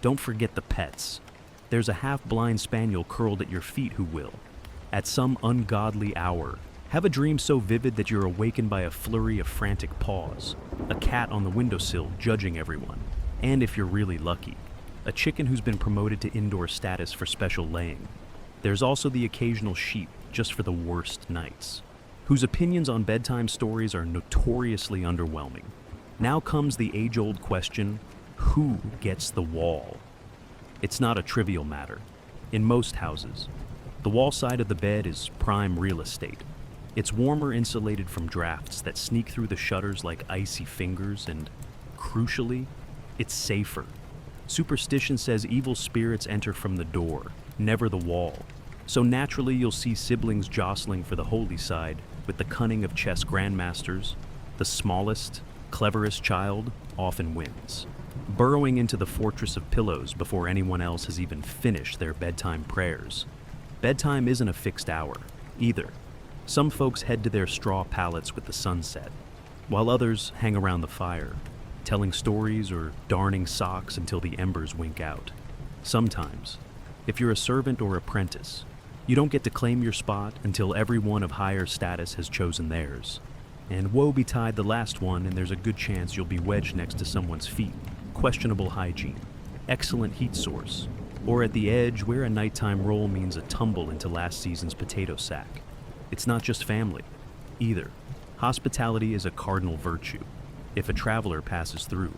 Don't forget the pets. There's a half-blind spaniel curled at your feet who will, at some ungodly hour, have a dream so vivid that you're awakened by a flurry of frantic paws, a cat on the windowsill judging everyone, and if you're really lucky, a chicken who's been promoted to indoor status for special laying. There's also the occasional sheep, just for the worst nights, whose opinions on bedtime stories are notoriously underwhelming. Now comes the age-old question, who gets the wall? It's not a trivial matter. In most houses, the wall side of the bed is prime real estate. It's warmer insulated from drafts that sneak through the shutters like icy fingers, and, crucially, it's safer. Superstition says evil spirits enter from the door, never the wall. So naturally, you'll see siblings jostling for the holy side with the cunning of chess grandmasters. The smallest, cleverest child often wins, burrowing into the fortress of pillows before anyone else has even finished their bedtime prayers. Bedtime isn't a fixed hour, either. Some folks head to their straw pallets with the sunset, while others hang around the fire, telling stories or darning socks until the embers wink out. Sometimes, if you're a servant or apprentice, you don't get to claim your spot until everyone of higher status has chosen theirs. And woe betide the last one, and there's a good chance you'll be wedged next to someone's feet. Questionable hygiene, excellent heat source, or at the edge where a nighttime roll means a tumble into last season's potato sack. It's not just family, either. Hospitality is a cardinal virtue. If a traveler passes through,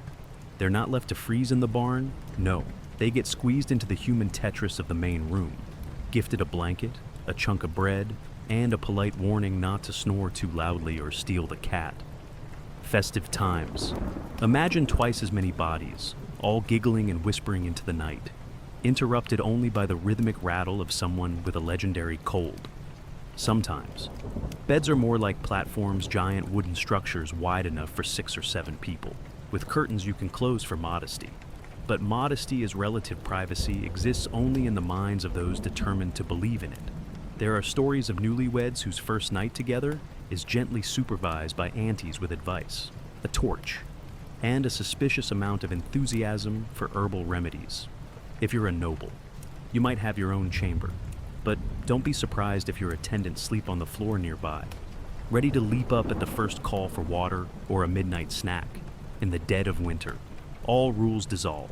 they're not left to freeze in the barn. No, they get squeezed into the human Tetris of the main room, gifted a blanket, a chunk of bread, and a polite warning not to snore too loudly or steal the cat. Festive times. Imagine twice as many bodies, all giggling and whispering into the night, interrupted only by the rhythmic rattle of someone with a legendary cold. Sometimes, beds are more like platforms, giant wooden structures wide enough for 6 or 7 people, with curtains you can close for modesty. But modesty as relative privacy exists only in the minds of those determined to believe in it. There are stories of newlyweds whose first night together is gently supervised by aunties with advice, a torch, and a suspicious amount of enthusiasm for herbal remedies. If you're a noble, you might have your own chamber, but don't be surprised if your attendants sleep on the floor nearby, ready to leap up at the first call for water or a midnight snack. In the dead of winter, all rules dissolve.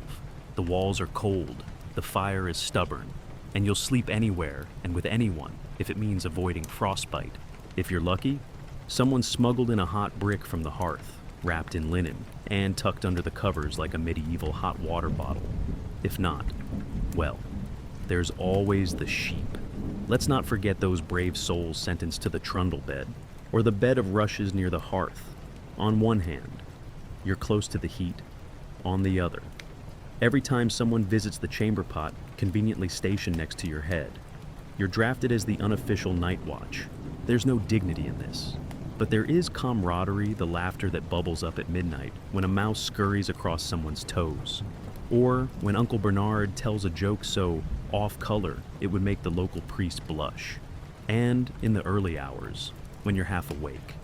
The walls are cold, the fire is stubborn, and you'll sleep anywhere and with anyone if it means avoiding frostbite. If you're lucky, someone smuggled in a hot brick from the hearth, wrapped in linen, and tucked under the covers like a medieval hot water bottle. If not, well, there's always the sheep. Let's not forget those brave souls sentenced to the trundle bed, or the bed of rushes near the hearth. On one hand, you're close to the heat. On the other, every time someone visits the chamber pot, conveniently stationed next to your head, you're drafted as the unofficial night watch. There's no dignity in this, but there is camaraderie, the laughter that bubbles up at midnight when a mouse scurries across someone's toes, or when Uncle Bernard tells a joke so off-color it would make the local priest blush. And in the early hours, when you're half awake,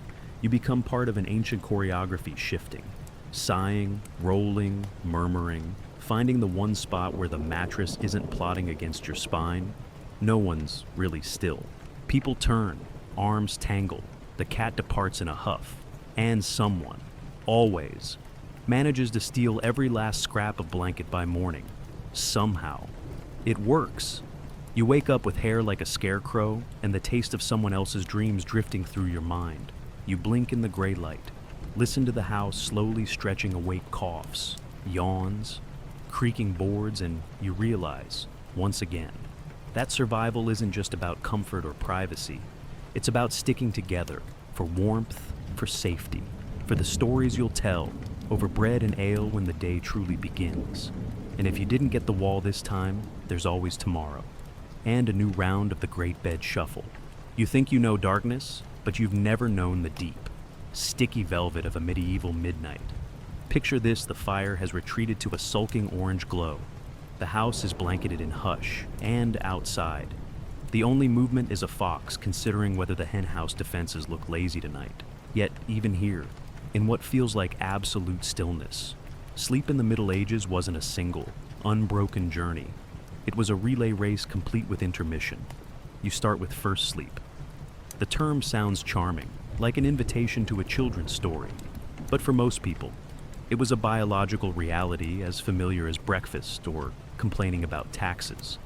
you become part of an ancient choreography shifting, sighing, rolling, murmuring, finding the one spot where the mattress isn't plotting against your spine. No one's really still. People turn, arms tangle, the cat departs in a huff, and someone, always, manages to steal every last scrap of blanket by morning. Somehow. It works. You wake up with hair like a scarecrow and the taste of someone else's dreams drifting through your mind. You blink in the gray light, listen to the house slowly stretching awake coughs, yawns, creaking boards, and you realize, once again, that survival isn't just about comfort or privacy. It's about sticking together for warmth, for safety, for the stories you'll tell over bread and ale when the day truly begins. And if you didn't get the wall this time, there's always tomorrow, and a new round of the Great Bed Shuffle. You think you know darkness, but you've never known the deep, sticky velvet of a medieval midnight. Picture this: the fire has retreated to a sulking orange glow. The house is blanketed in hush, and outside, the only movement is a fox considering whether the henhouse defenses look lazy tonight. Yet even here, in what feels like absolute stillness, sleep in the Middle Ages wasn't a single, unbroken journey. It was a relay race complete with intermission. You start with first sleep. The term sounds charming, like an invitation to a children's story. But for most people, it was a biological reality as familiar as breakfast or complaining about taxes.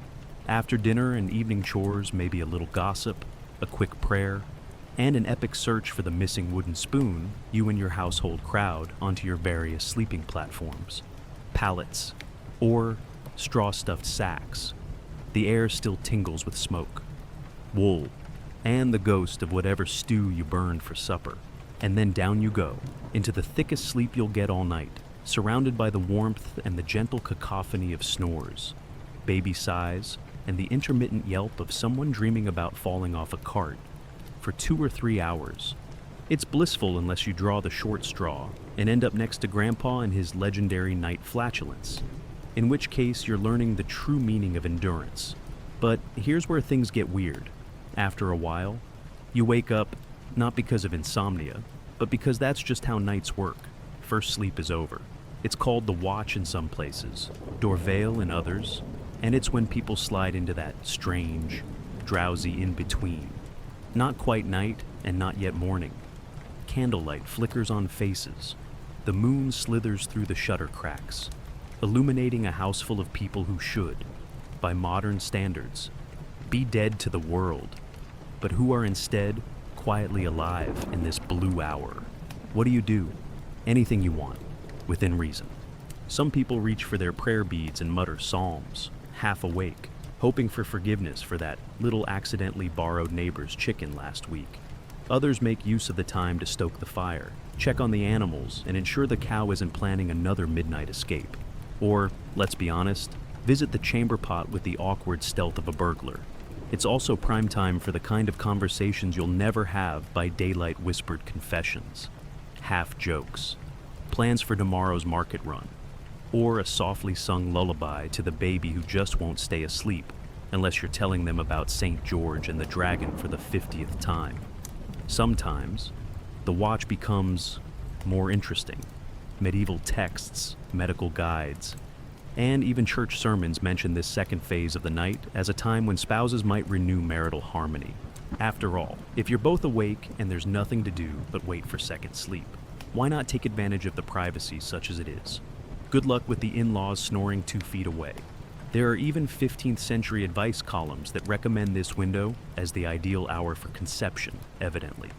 After dinner and evening chores, maybe a little gossip, a quick prayer, and an epic search for the missing wooden spoon, you and your household crowd onto your various sleeping platforms, pallets, or straw-stuffed sacks. The air still tingles with smoke, wool, and the ghost of whatever stew you burned for supper. And then down you go, into the thickest sleep you'll get all night, surrounded by the warmth and the gentle cacophony of snores, baby sighs, and the intermittent yelp of someone dreaming about falling off a cart for 2 or 3 hours. It's blissful unless you draw the short straw and end up next to Grandpa and his legendary night flatulence, in which case you're learning the true meaning of endurance. But here's where things get weird. After a while, you wake up not because of insomnia, but because that's just how nights work. First sleep is over. It's called the watch in some places, Dorvale in others, and it's when people slide into that strange, drowsy in-between. Not quite night and not yet morning. Candlelight flickers on faces. The moon slithers through the shutter cracks, illuminating a house full of people who should, by modern standards, be dead to the world, but who are instead quietly alive in this blue hour. What do? Anything you want, within reason. Some people reach for their prayer beads and mutter psalms, half awake, hoping for forgiveness for that little accidentally borrowed neighbor's chicken last week. Others make use of the time to stoke the fire, check on the animals, and ensure the cow isn't planning another midnight escape. Or, let's be honest, visit the chamber pot with the awkward stealth of a burglar. It's also prime time for the kind of conversations you'll never have by daylight whispered confessions, half jokes, plans for tomorrow's market run, or a softly sung lullaby to the baby who just won't stay asleep unless you're telling them about St. George and the dragon for the 50th time. Sometimes, the watch becomes more interesting. Medieval texts, medical guides, and even church sermons mention this second phase of the night as a time when spouses might renew marital harmony. After all, if you're both awake and there's nothing to do but wait for second sleep, why not take advantage of the privacy such as it is? Good luck with the in-laws snoring 2 feet away. There are even 15th century advice columns that recommend this window as the ideal hour for conception, evidently.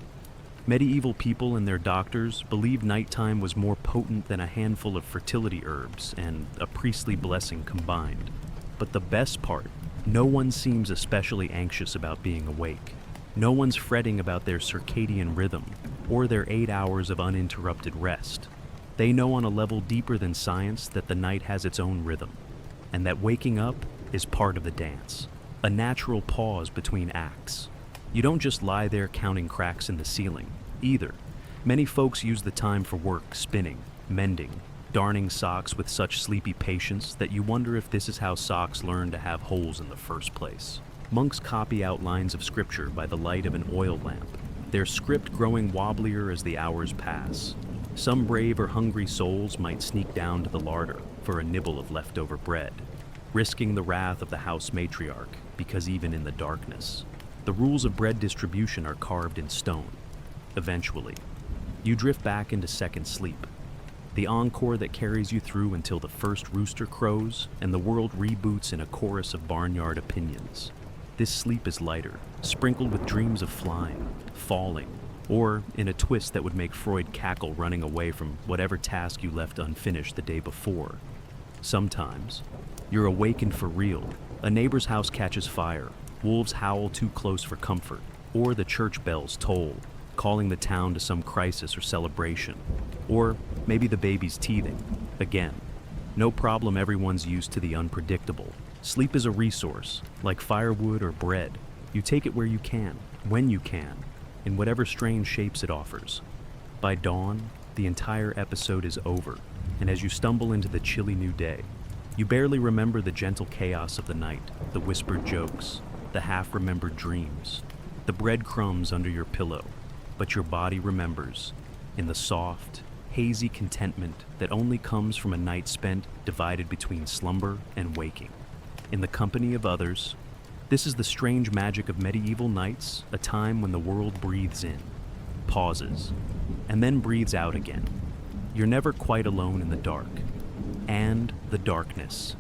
Medieval people and their doctors believed nighttime was more potent than a handful of fertility herbs and a priestly blessing combined. But the best part, no one seems especially anxious about being awake. No one's fretting about their circadian rhythm or their 8 hours of uninterrupted rest. They know on a level deeper than science that the night has its own rhythm, and that waking up is part of the dance, a natural pause between acts. You don't just lie there counting cracks in the ceiling, either. Many folks use the time for work, spinning, mending, darning socks with such sleepy patience that you wonder if this is how socks learn to have holes in the first place. Monks copy outlines of scripture by the light of an oil lamp, their script growing wobblier as the hours pass. Some brave or hungry souls might sneak down to the larder for a nibble of leftover bread, risking the wrath of the house matriarch, because even in the darkness, the rules of bread distribution are carved in stone. Eventually, you drift back into second sleep, the encore that carries you through until the first rooster crows and the world reboots in a chorus of barnyard opinions. This sleep is lighter, sprinkled with dreams of flying, falling, or in a twist that would make Freud cackle running away from whatever task you left unfinished the day before. Sometimes, you're awakened for real. A neighbor's house catches fire, wolves howl too close for comfort, or the church bells toll, calling the town to some crisis or celebration. Or maybe the baby's teething. Again, no problem, everyone's used to the unpredictable. Sleep is a resource, like firewood or bread. You take it where you can, when you can, in whatever strange shapes it offers. By dawn, the entire episode is over, and as you stumble into the chilly new day, you barely remember the gentle chaos of the night, the whispered jokes, the half-remembered dreams, the breadcrumbs under your pillow, but your body remembers, in the soft, hazy contentment that only comes from a night spent divided between slumber and waking. In the company of others, this is the strange magic of medieval nights, a time when the world breathes in, pauses, and then breathes out again. You're never quite alone in the dark, and the darkness,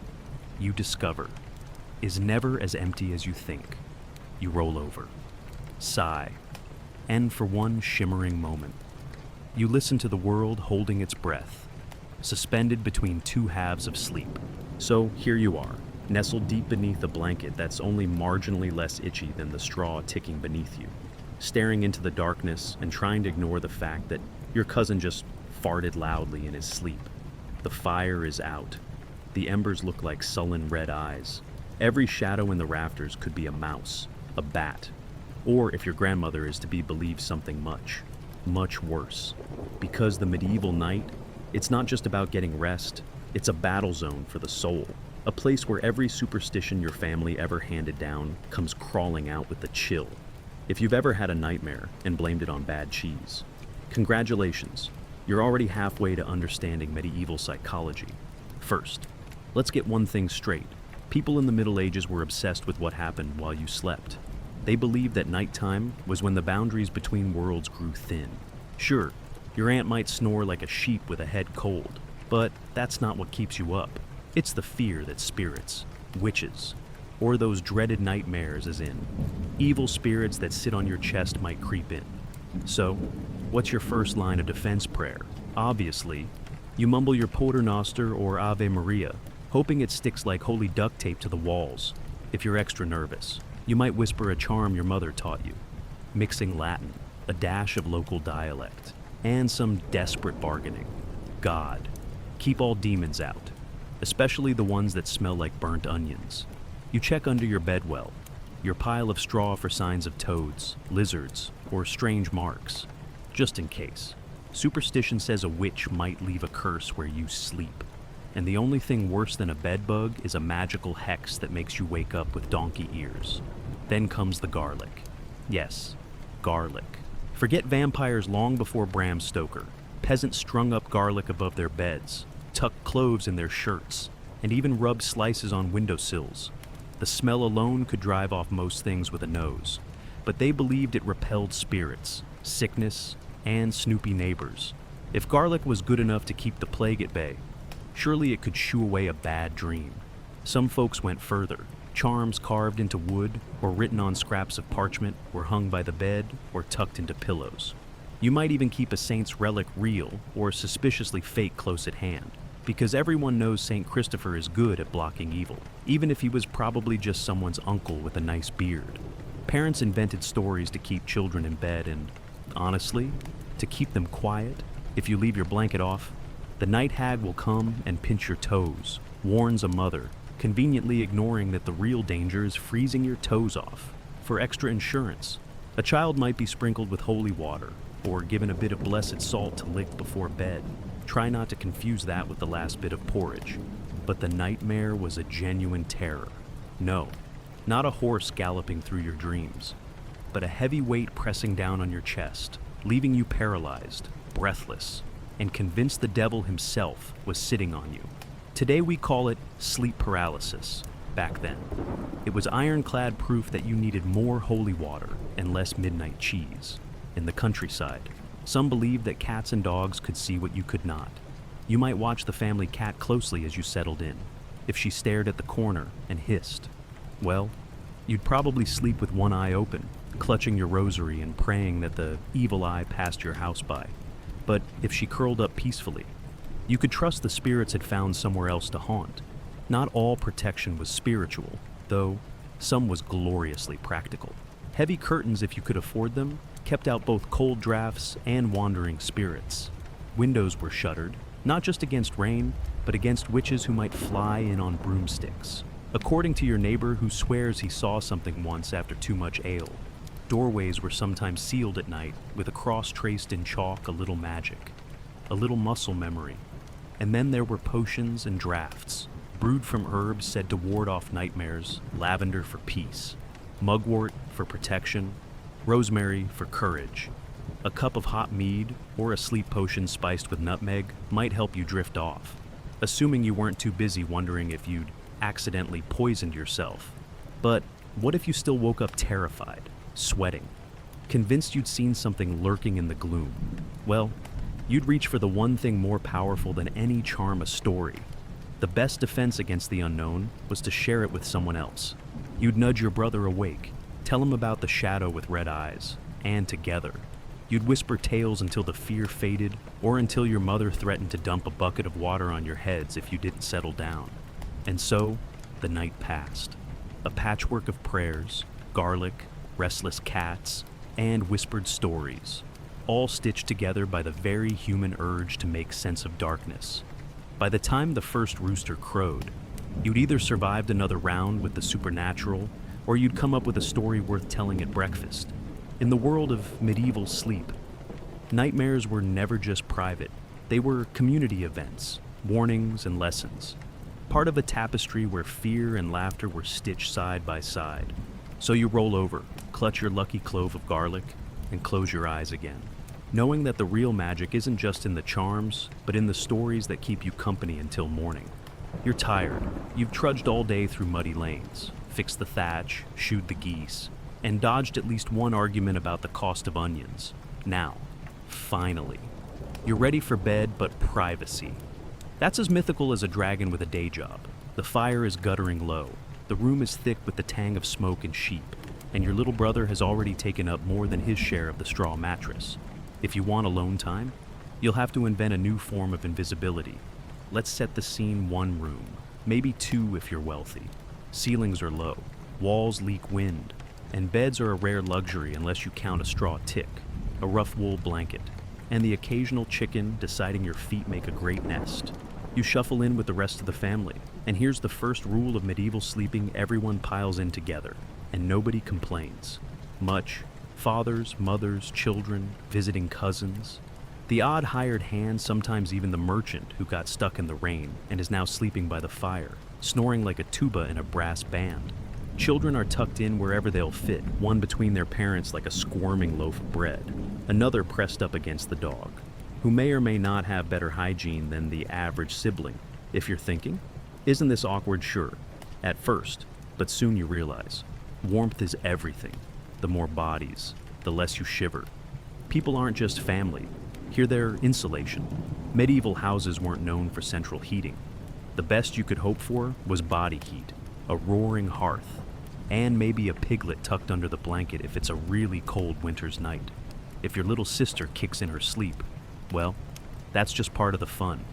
you discover, is never as empty as you think. You roll over, sigh, and for one shimmering moment, you listen to the world holding its breath, suspended between two halves of sleep. So here you are, nestled deep beneath a blanket that's only marginally less itchy than the straw ticking beneath you, staring into the darkness and trying to ignore the fact that your cousin just farted loudly in his sleep. The fire is out. The embers look like sullen red eyes. Every shadow in the rafters could be a mouse, a bat, or if your grandmother is to be believed, something much, much worse. Because the medieval night, it's not just about getting rest, it's a battle zone for the soul. A place where every superstition your family ever handed down comes crawling out with a chill. If you've ever had a nightmare and blamed it on bad cheese, congratulations, you're already halfway to understanding medieval psychology. First, let's get one thing straight. People in the Middle Ages were obsessed with what happened while you slept. They believed that nighttime was when the boundaries between worlds grew thin. Sure, your aunt might snore like a sheep with a head cold, but that's not what keeps you up. It's the fear that spirits, witches, or those dreaded nightmares as in, evil spirits that sit on your chest might creep in. So, what's your first line of defense prayer? Obviously, you mumble your Pater Noster or Ave Maria, hoping it sticks like holy duct tape to the walls. If you're extra nervous, you might whisper a charm your mother taught you, mixing Latin, a dash of local dialect, and some desperate bargaining. God, keep all demons out, especially the ones that smell like burnt onions. You check under your bedwell, your pile of straw for signs of toads, lizards, or strange marks, just in case. Superstition says a witch might leave a curse where you sleep, and the only thing worse than a bedbug is a magical hex that makes you wake up with donkey ears. Then comes the garlic. Yes, garlic. Forget vampires long before Bram Stoker. Peasants strung up garlic above their beds, tucked cloves in their shirts, and even rubbed slices on windowsills. The smell alone could drive off most things with a nose, but they believed it repelled spirits, sickness, and snoopy neighbors. If garlic was good enough to keep the plague at bay, surely it could shoo away a bad dream. Some folks went further. Charms carved into wood or written on scraps of parchment were hung by the bed or tucked into pillows. You might even keep a saint's relic real or suspiciously fake close at hand, because everyone knows St. Christopher is good at blocking evil, even if he was probably just someone's uncle with a nice beard. Parents invented stories to keep children in bed and, honestly, to keep them quiet. If you leave your blanket off, the night hag will come and pinch your toes, warns a mother, conveniently ignoring that the real danger is freezing your toes off. For extra insurance, a child might be sprinkled with holy water or given a bit of blessed salt to lick before bed. Try not to confuse that with the last bit of porridge. But the nightmare was a genuine terror. No, not a horse galloping through your dreams, but a heavy weight pressing down on your chest, leaving you paralyzed, breathless, and convinced the devil himself was sitting on you. Today we call it sleep paralysis. Back then, it was ironclad proof that you needed more holy water and less midnight cheese. In the countryside, some believed that cats and dogs could see what you could not. You might watch the family cat closely as you settled in. If she stared at the corner and hissed, well, you'd probably sleep with one eye open, clutching your rosary and praying that the evil eye passed your house by. But if she curled up peacefully, you could trust the spirits had found somewhere else to haunt. Not all protection was spiritual, though some was gloriously practical. Heavy curtains, if you could afford them, kept out both cold drafts and wandering spirits. Windows were shuttered, not just against rain, but against witches who might fly in on broomsticks. According to your neighbor who swears he saw something once after too much ale, doorways were sometimes sealed at night with a cross traced in chalk, a little magic, a little muscle memory. And then there were potions and drafts, brewed from herbs said to ward off nightmares, lavender for peace, mugwort for protection, rosemary for courage. A cup of hot mead or a sleep potion spiced with nutmeg might help you drift off, assuming you weren't too busy wondering if you'd accidentally poisoned yourself. But what if you still woke up terrified, sweating, convinced you'd seen something lurking in the gloom? Well, you'd reach for the one thing more powerful than any charm, a story. The best defense against the unknown was to share it with someone else. You'd nudge your brother awake, tell him about the shadow with red eyes, and together, you'd whisper tales until the fear faded or until your mother threatened to dump a bucket of water on your heads if you didn't settle down. And so, the night passed. A patchwork of prayers, garlic, restless cats, and whispered stories, all stitched together by the very human urge to make sense of darkness. By the time the first rooster crowed, you'd either survived another round with the supernatural, or you'd come up with a story worth telling at breakfast. In the world of medieval sleep, nightmares were never just private. They were community events, warnings and lessons, part of a tapestry where fear and laughter were stitched side by side. So you roll over, clutch your lucky clove of garlic, and close your eyes again, knowing that the real magic isn't just in the charms, but in the stories that keep you company until morning. You're tired. You've trudged all day through muddy lanes, fixed the thatch, shooed the geese, and dodged at least one argument about the cost of onions. Now, finally, you're ready for bed, but privacy. That's as mythical as a dragon with a day job. The fire is guttering low. The room is thick with the tang of smoke and sheep, and your little brother has already taken up more than his share of the straw mattress. If you want alone time, you'll have to invent a new form of invisibility. Let's set the scene: one room, maybe two if you're wealthy. Ceilings are low, walls leak wind, and beds are a rare luxury unless you count a straw tick, a rough wool blanket, and the occasional chicken deciding your feet make a great nest. You shuffle in with the rest of the family, and here's the first rule of medieval sleeping: everyone piles in together, and nobody complains. Much. Fathers, mothers, children, visiting cousins. The odd hired hand, sometimes even the merchant who got stuck in the rain and is now sleeping by the fire, snoring like a tuba in a brass band. Children are tucked in wherever they'll fit, one between their parents like a squirming loaf of bread, another pressed up against the dog, who may or may not have better hygiene than the average sibling. If you're thinking, isn't this awkward? Sure, at first, but soon you realize, warmth is everything. The more bodies, the less you shiver. People aren't just family. Here they're insulation. Medieval houses weren't known for central heating. The best you could hope for was body heat, a roaring hearth, and maybe a piglet tucked under the blanket if it's a really cold winter's night. If your little sister kicks in her sleep, well, that's just part of the fun.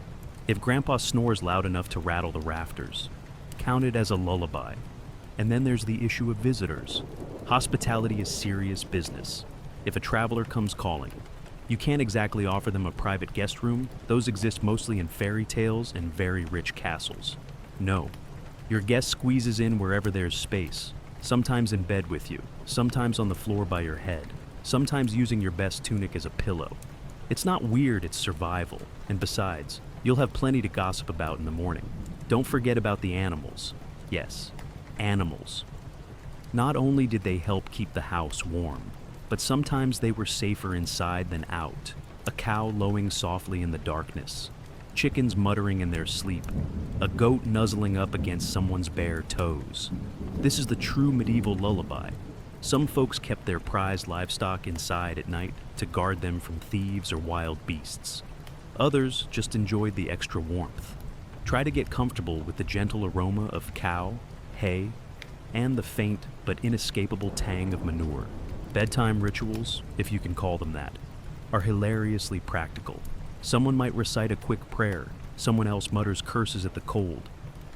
If Grandpa snores loud enough to rattle the rafters, count it as a lullaby. And then there's the issue of visitors. Hospitality is serious business. If a traveler comes calling, you can't exactly offer them a private guest room. Those exist mostly in fairy tales and very rich castles. No, your guest squeezes in wherever there's space, sometimes in bed with you, sometimes on the floor by your head, sometimes using your best tunic as a pillow. It's not weird, it's survival. And besides, you'll have plenty to gossip about in the morning. Don't forget about the animals. Yes, animals. Not only did they help keep the house warm, but sometimes they were safer inside than out. A cow lowing softly in the darkness, chickens muttering in their sleep, a goat nuzzling up against someone's bare toes. This is the true medieval lullaby. Some folks kept their prized livestock inside at night to guard them from thieves or wild beasts. Others just enjoyed the extra warmth. Try to get comfortable with the gentle aroma of cow, hay, and the faint but inescapable tang of manure. Bedtime rituals, if you can call them that, are hilariously practical. Someone might recite a quick prayer, someone else mutters curses at the cold.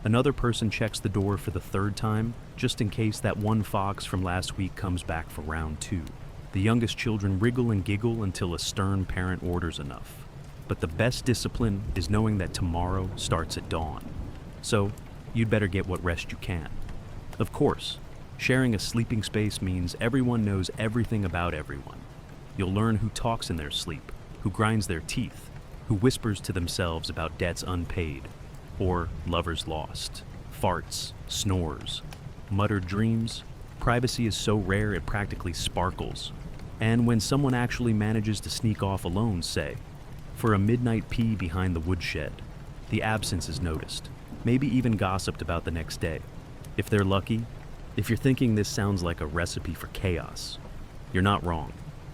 Another person checks the door for the third time, just in case that one fox from last week comes back for round two. The youngest children wriggle and giggle until a stern parent orders enough. But the best discipline is knowing that tomorrow starts at dawn. So, you'd better get what rest you can. Of course, sharing a sleeping space means everyone knows everything about everyone. You'll learn who talks in their sleep, who grinds their teeth, who whispers to themselves about debts unpaid, or lovers lost, farts, snores, muttered dreams. Privacy is so rare it practically sparkles. And when someone actually manages to sneak off alone, say, for a midnight pee behind the woodshed, the absence is noticed, maybe even gossiped about the next day. If they're lucky, if you're thinking this sounds like a recipe for chaos, you're not wrong.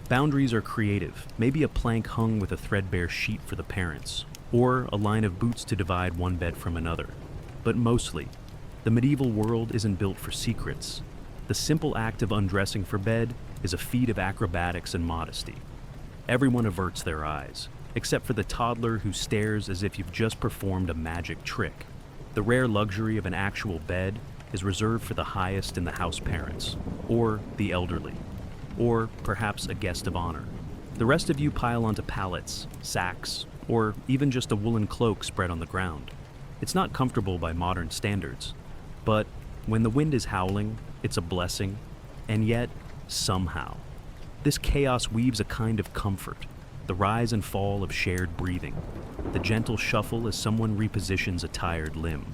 Boundaries are creative, maybe a plank hung with a threadbare sheet for the parents, or a line of boots to divide one bed from another. But mostly, the medieval world isn't built for secrets. The simple act of undressing for bed is a feat of acrobatics and modesty. Everyone averts their eyes, except for the toddler who stares as if you've just performed a magic trick. The rare luxury of an actual bed is reserved for the highest in the house parents, or the elderly, or perhaps a guest of honor. The rest of you pile onto pallets, sacks, or even just a woolen cloak spread on the ground. It's not comfortable by modern standards, but when the wind is howling, it's a blessing, and yet, somehow, this chaos weaves a kind of comfort, the rise and fall of shared breathing, the gentle shuffle as someone repositions a tired limb,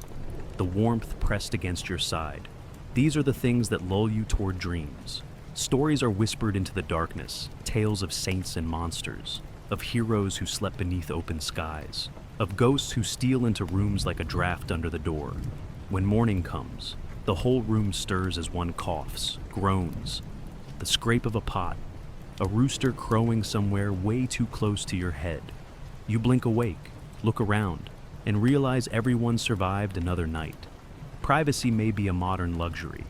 the warmth pressed against your side. These are the things that lull you toward dreams. Stories are whispered into the darkness, tales of saints and monsters, of heroes who slept beneath open skies, of ghosts who steal into rooms like a draft under the door. When morning comes, the whole room stirs as one coughs, groans, the scrape of a pot, a rooster crowing somewhere way too close to your head. You blink awake, look around, and realize everyone survived another night. Privacy may be a modern luxury,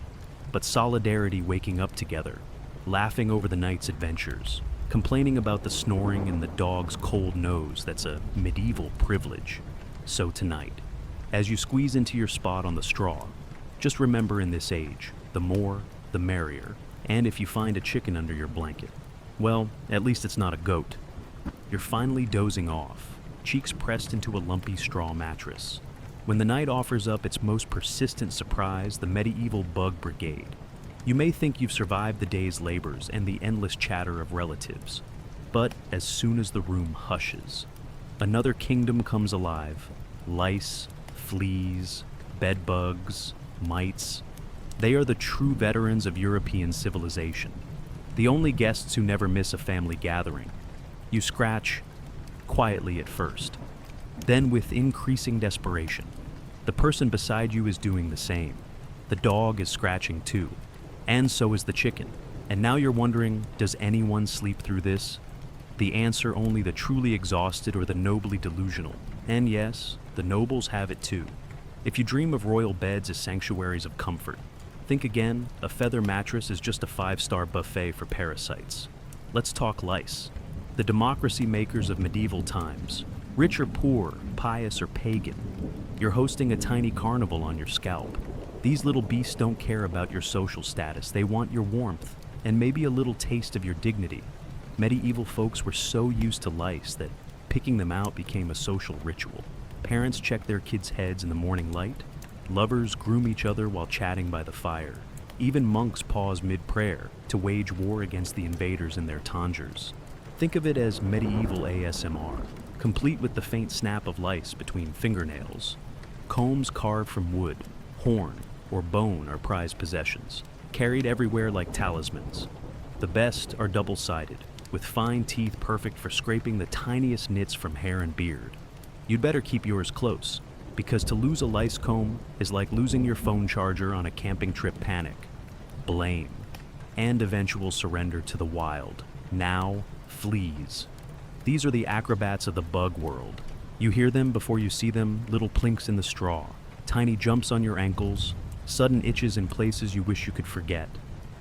but solidarity waking up together, laughing over the night's adventures, complaining about the snoring and the dog's cold nose, that's a medieval privilege. So tonight, as you squeeze into your spot on the straw, just remember in this age, the more, the merrier, and if you find a chicken under your blanket, well, at least it's not a goat. You're finally dozing off, cheeks pressed into a lumpy straw mattress, when the night offers up its most persistent surprise, the medieval bug brigade. You may think you've survived the day's labors and the endless chatter of relatives, but as soon as the room hushes, another kingdom comes alive. Lice, fleas, bedbugs, mites. They are the true veterans of European civilization, the only guests who never miss a family gathering. You scratch, quietly at first. Then, with increasing desperation, the person beside you is doing the same. The dog is scratching too, and so is the chicken. And now you're wondering, does anyone sleep through this? The answer, only the truly exhausted or the nobly delusional. And yes, the nobles have it too. If you dream of royal beds as sanctuaries of comfort, think again. A feather mattress is just a 5-star buffet for parasites. Let's talk lice. The democracy makers of medieval times. Rich or poor, pious or pagan, you're hosting a tiny carnival on your scalp. These little beasts don't care about your social status. They want your warmth, and maybe a little taste of your dignity. Medieval folks were so used to lice that picking them out became a social ritual. Parents check their kids' heads in the morning light. Lovers groom each other while chatting by the fire. Even monks pause mid-prayer to wage war against the invaders in their tonsures. Think of it as medieval ASMR, complete with the faint snap of lice between fingernails. Combs carved from wood, horn, or bone are prized possessions, carried everywhere like talismans. The best are double-sided, with fine teeth perfect for scraping the tiniest nits from hair and beard. You'd better keep yours close, because to lose a lice comb is like losing your phone charger on a camping trip panic. Blame, and eventual surrender to the wild. Now, fleas. These are the acrobats of the bug world. You hear them before you see them, little plinks in the straw, tiny jumps on your ankles, sudden itches in places you wish you could forget.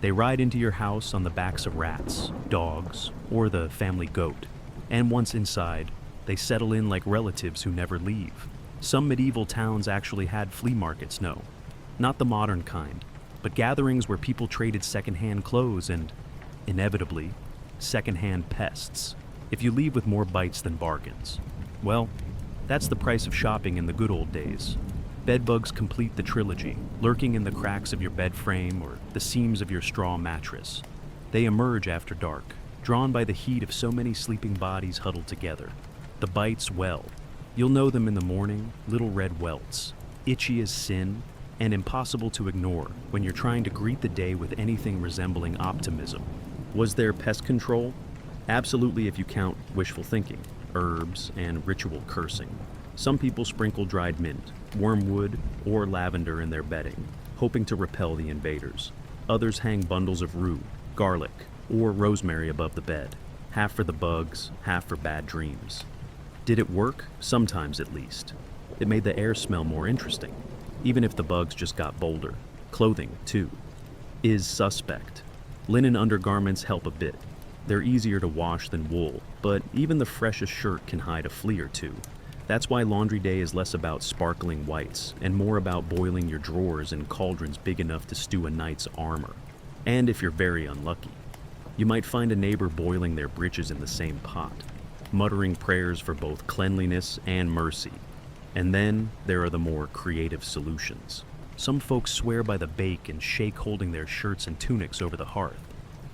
They ride into your house on the backs of rats, dogs, or the family goat. And once inside, they settle in like relatives who never leave. Some medieval towns actually had flea markets, no, not the modern kind, but gatherings where people traded secondhand clothes and, inevitably, secondhand pests. If you leave with more bites than bargains. Well, that's the price of shopping in the good old days. Bedbugs complete the trilogy, lurking in the cracks of your bed frame or the seams of your straw mattress. They emerge after dark, drawn by the heat of so many sleeping bodies huddled together. The bites, well, you'll know them in the morning, little red welts, itchy as sin, and impossible to ignore when you're trying to greet the day with anything resembling optimism. Was there pest control? Absolutely, if you count wishful thinking, herbs, and ritual cursing. Some people sprinkle dried mint, wormwood, or lavender in their bedding, hoping to repel the invaders. Others hang bundles of rue, garlic, or rosemary above the bed, half for the bugs, half for bad dreams. Did it work? Sometimes, at least. It made the air smell more interesting, even if the bugs just got bolder. Clothing, too, is suspect. Linen undergarments help a bit. They're easier to wash than wool, but even the freshest shirt can hide a flea or two. That's why laundry day is less about sparkling whites and more about boiling your drawers in cauldrons big enough to stew a knight's armor. And if you're very unlucky, you might find a neighbor boiling their breeches in the same pot. muttering prayers for both cleanliness and mercy. And then there are the more creative solutions. Some folks swear by the bake and shake, holding their shirts and tunics over the hearth,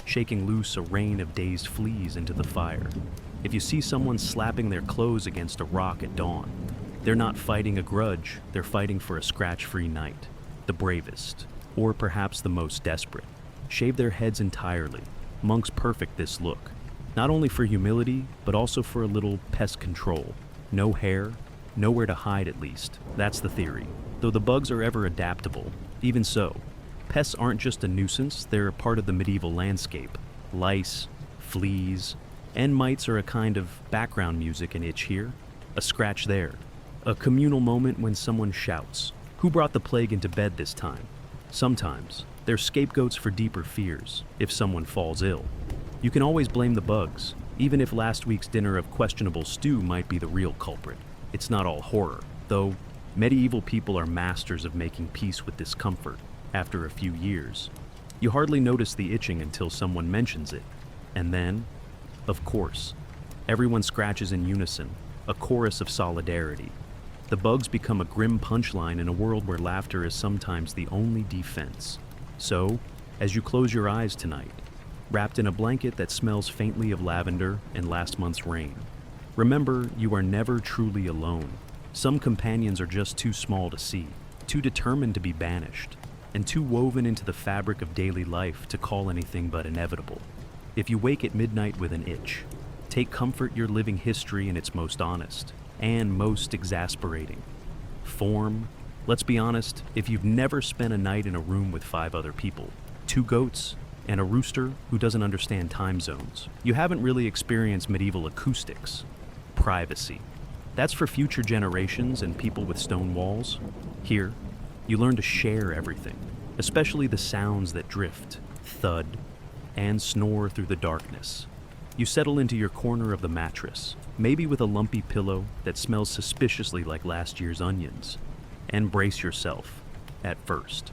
shaking loose a rain of dazed fleas into the fire. If you see someone slapping their clothes against a rock at dawn, they're not fighting a grudge, they're fighting for a scratch-free night. The bravest, or perhaps the most desperate, shave their heads entirely. Monks perfect this look, not only for humility, but also for a little pest control. No hair, nowhere to hide at least. That's the theory. Though the bugs are ever adaptable, even so, pests aren't just a nuisance, they're a part of the medieval landscape. Lice, fleas, and mites are a kind of background music. An itch here, a scratch there. A communal moment when someone shouts, "Who brought the plague into bed this time?" Sometimes, they're scapegoats for deeper fears. If someone falls ill, you can always blame the bugs, even if last week's dinner of questionable stew might be the real culprit. It's not all horror, though medieval people are masters of making peace with discomfort after a few years. You hardly notice the itching until someone mentions it. And then, of course, everyone scratches in unison, a chorus of solidarity. The bugs become a grim punchline in a world where laughter is sometimes the only defense. So, as you close your eyes tonight, wrapped in a blanket that smells faintly of lavender and last month's rain, remember you are never truly alone. Some companions are just too small to see, too determined to be banished, and too woven into the fabric of daily life to call anything but inevitable. If you wake at midnight with an itch, take comfort you're living history in its most honest and most exasperating form. Let's be honest, if you've never spent a night in a room with 5 other people, 2 goats, and a rooster who doesn't understand time zones, you haven't really experienced medieval acoustics. Privacy. That's for future generations and people with stone walls. Here, you learn to share everything, especially the sounds that drift, thud, and snore through the darkness. You settle into your corner of the mattress, maybe with a lumpy pillow that smells suspiciously like last year's onions, and brace yourself. At first,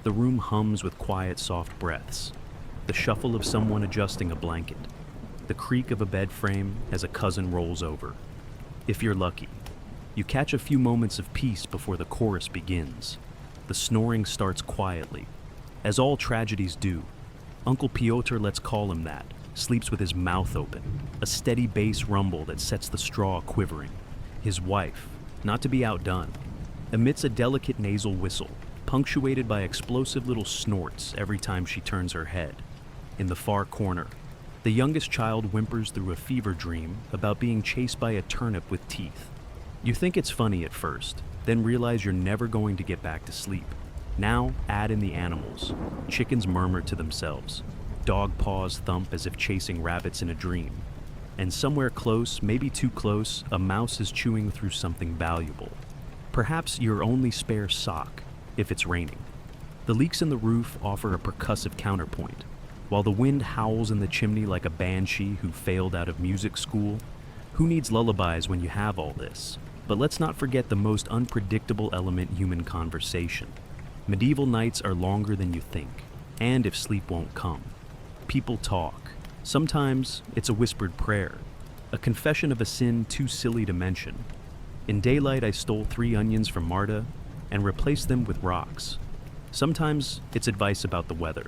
the room hums with quiet, soft breaths, the shuffle of someone adjusting a blanket, the creak of a bed frame as a cousin rolls over. If you're lucky, you catch a few moments of peace before the chorus begins. The snoring starts quietly, as all tragedies do. Uncle Piotr, let's call him that, sleeps with his mouth open, a steady bass rumble that sets the straw quivering. His wife, not to be outdone, emits a delicate nasal whistle, punctuated by explosive little snorts every time she turns her head. In the far corner, the youngest child whimpers through a fever dream about being chased by a turnip with teeth. You think it's funny at first, then realize you're never going to get back to sleep. Now add in the animals. Chickens murmur to themselves. Dog paws thump as if chasing rabbits in a dream. And somewhere close, maybe too close, a mouse is chewing through something valuable. Perhaps your only spare sock, if it's raining. The leaks in the roof offer a percussive counterpoint. While the wind howls in the chimney like a banshee who failed out of music school, who needs lullabies when you have all this? But let's not forget the most unpredictable element: human conversation. Medieval nights are longer than you think, and if sleep won't come, people talk. Sometimes it's a whispered prayer, a confession of a sin too silly to mention. In daylight, I stole 3 onions from Marta and replaced them with rocks. Sometimes it's advice about the weather,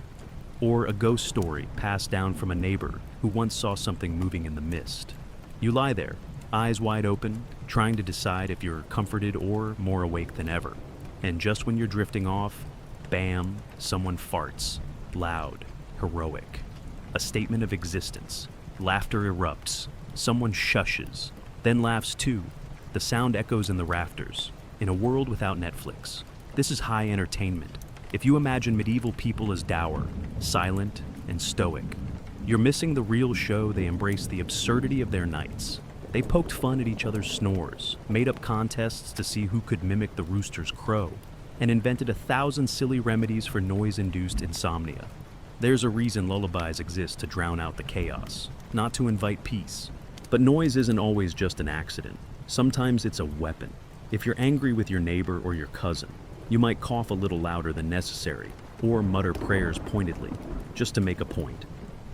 or a ghost story passed down from a neighbor who once saw something moving in the mist. You lie there, eyes wide open, trying to decide if you're comforted or more awake than ever. And just when you're drifting off, bam, someone farts, loud, heroic. A statement of existence. Laughter erupts. Someone shushes, then laughs too. The sound echoes in the rafters. In a world without Netflix, this is high entertainment. If you imagine medieval people as dour, silent, and stoic, you're missing the real show. They embrace the absurdity of their nights. They poked fun at each other's snores, made up contests to see who could mimic the rooster's crow, and invented 1,000 silly remedies for noise-induced insomnia. There's a reason lullabies exist: to drown out the chaos, not to invite peace. But noise isn't always just an accident. Sometimes it's a weapon. If you're angry with your neighbor or your cousin, you might cough a little louder than necessary, or mutter prayers pointedly, just to make a point.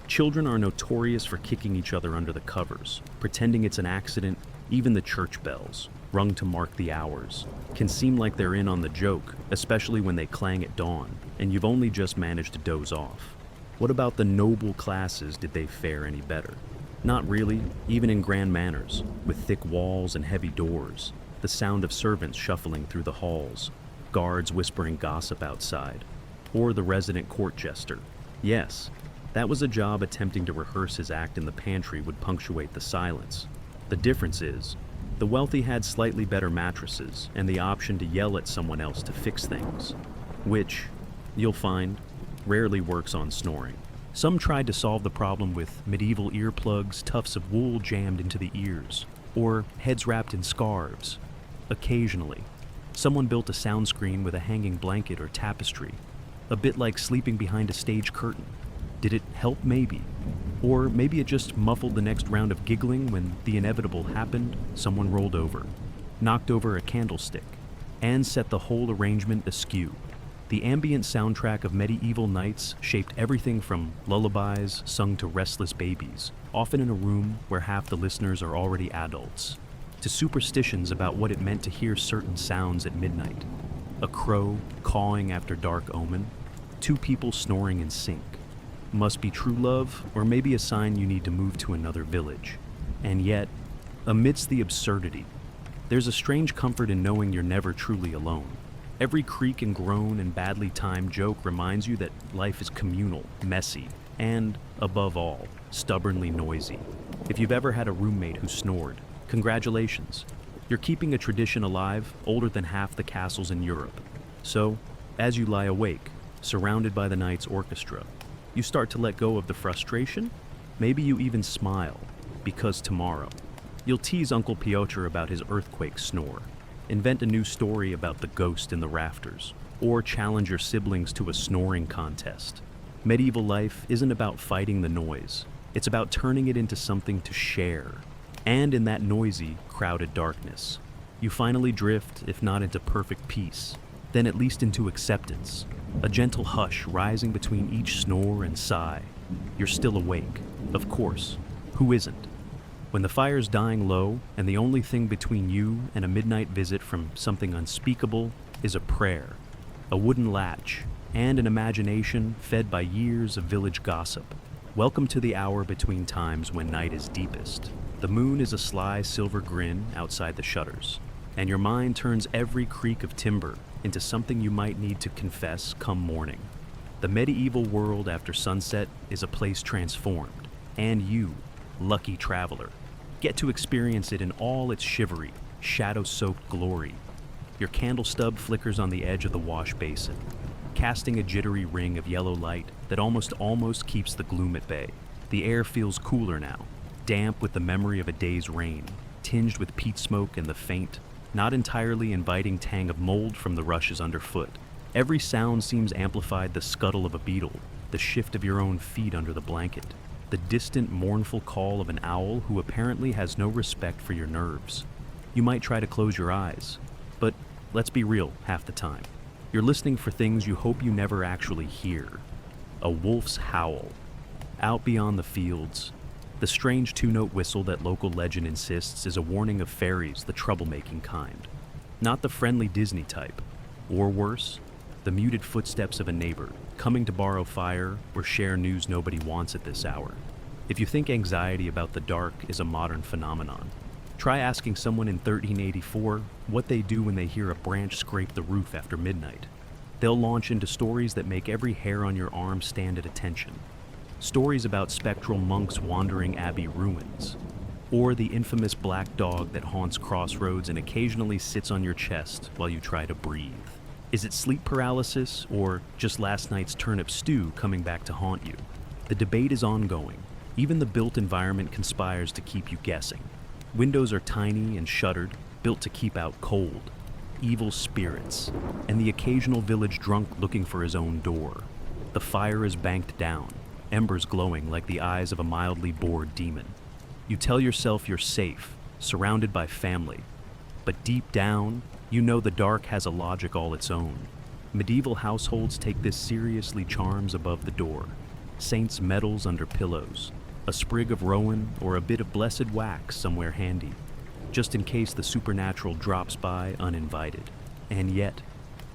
Children are notorious for kicking each other under the covers, pretending it's an accident. Even the church bells, rung to mark the hours, can seem like they're in on the joke, especially when they clang at dawn, and you've only just managed to doze off. What about the noble classes? Did they fare any better? Not really, even in grand manors, with thick walls and heavy doors, the sound of servants shuffling through the halls, guards whispering gossip outside, or the resident court jester. Yes, that was a job attempting to rehearse his act in the pantry would punctuate the silence. The difference is, the wealthy had slightly better mattresses and the option to yell at someone else to fix things, which, you'll find, rarely works on snoring. Some tried to solve the problem with medieval earplugs, tufts of wool jammed into the ears, or heads wrapped in scarves. Occasionally, someone built a sound screen with a hanging blanket or tapestry, a bit like sleeping behind a stage curtain. Did it help? Maybe. Or maybe it just muffled the next round of giggling when the inevitable happened. Someone rolled over, knocked over a candlestick, and set the whole arrangement askew. The ambient soundtrack of medieval nights shaped everything from lullabies sung to restless babies, often in a room where half the listeners are already adults, to superstitions about what it meant to hear certain sounds at midnight. A crow cawing after dark omen, two people snoring in sync. Must be true love, or maybe a sign you need to move to another village. And yet, amidst the absurdity, there's a strange comfort in knowing you're never truly alone. Every creak and groan and badly timed joke reminds you that life is communal, messy, and, above all, stubbornly noisy. If you've ever had a roommate who snored, congratulations. You're keeping a tradition alive older than half the castles in Europe. So, as you lie awake, surrounded by the night's orchestra, you start to let go of the frustration. Maybe you even smile, because tomorrow, you'll tease Uncle Piotr about his earthquake snore, invent a new story about the ghost in the rafters, or challenge your siblings to a snoring contest. Medieval life isn't about fighting the noise. It's about turning it into something to share. And in that noisy, crowded darkness, you finally drift, if not into perfect peace, then at least into acceptance, a gentle hush rising between each snore and sigh. You're still awake, of course. Who isn't? When the fire's dying low, and the only thing between you and a midnight visit from something unspeakable is a prayer, a wooden latch, and an imagination fed by years of village gossip. Welcome to the hour between times when night is deepest. The moon is a sly silver grin outside the shutters, and your mind turns every creak of timber into something you might need to confess come morning. The medieval world after sunset is a place transformed, and you, lucky traveler, get to experience it in all its shivery, shadow-soaked glory. Your candle stub flickers on the edge of the wash basin, casting a jittery ring of yellow light that almost keeps the gloom at bay. The air feels cooler now, damp with the memory of a day's rain, tinged with peat smoke and the faint, not entirely inviting tang of mold from the rushes underfoot. Every sound seems amplified: the scuttle of a beetle, the shift of your own feet under the blanket, the distant mournful call of an owl who apparently has no respect for your nerves. You might try to close your eyes, but let's be real half the time. You're listening for things you hope you never actually hear. A wolf's howl. Out beyond the fields, the strange two-note whistle that local legend insists is a warning of fairies, the troublemaking kind. Not the friendly Disney type. Or worse, the muted footsteps of a neighbor, coming to borrow fire or share news nobody wants at this hour. If you think anxiety about the dark is a modern phenomenon, try asking someone in 1384 what they do when they hear a branch scrape the roof after midnight. They'll launch into stories that make every hair on your arm stand at attention. Stories about spectral monks wandering abbey ruins, or the infamous black dog that haunts crossroads and occasionally sits on your chest while you try to breathe. Is it sleep paralysis, or just last night's turnip stew coming back to haunt you? The debate is ongoing. Even the built environment conspires to keep you guessing. Windows are tiny and shuttered, built to keep out cold, evil spirits, and the occasional village drunk looking for his own door. The fire is banked down, embers glowing like the eyes of a mildly bored demon. You tell yourself you're safe, surrounded by family, but deep down, you know the dark has a logic all its own. Medieval households take this seriously, charms above the door. saints' medals under pillows, a sprig of rowan, or a bit of blessed wax somewhere handy, just in case the supernatural drops by uninvited. And yet,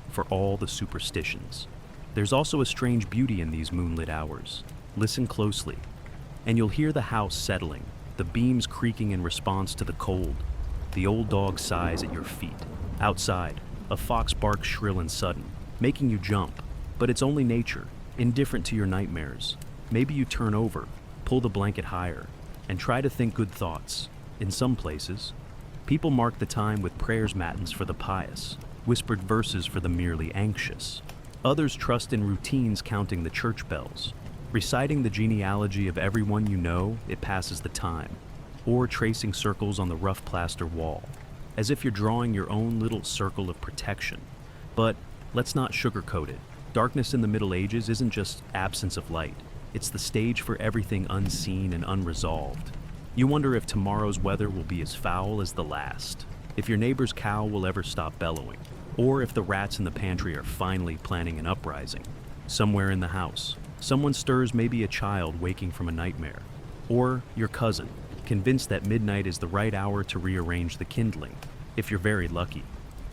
for all the superstitions, there's also a strange beauty in these moonlit hours. Listen closely, and you'll hear the house settling, the beams creaking in response to the cold. The old dog sighs at your feet. Outside, a fox barks shrill and sudden, making you jump. But it's only nature, indifferent to your nightmares. Maybe you turn over, pull the blanket higher, and try to think good thoughts. In some places, people mark the time with prayers matins for the pious, whispered verses for the merely anxious. Others trust in routines counting the church bells, reciting the genealogy of everyone you know, it passes the time, or tracing circles on the rough plaster wall, as if you're drawing your own little circle of protection. But let's not sugarcoat it. Darkness in the Middle Ages isn't just absence of light. It's the stage for everything unseen and unresolved. You wonder if tomorrow's weather will be as foul as the last, if your neighbor's cow will ever stop bellowing, or if the rats in the pantry are finally planning an uprising. Somewhere in the house, someone stirs, maybe a child waking from a nightmare, or your cousin, convinced that midnight is the right hour to rearrange the kindling. If you're very lucky,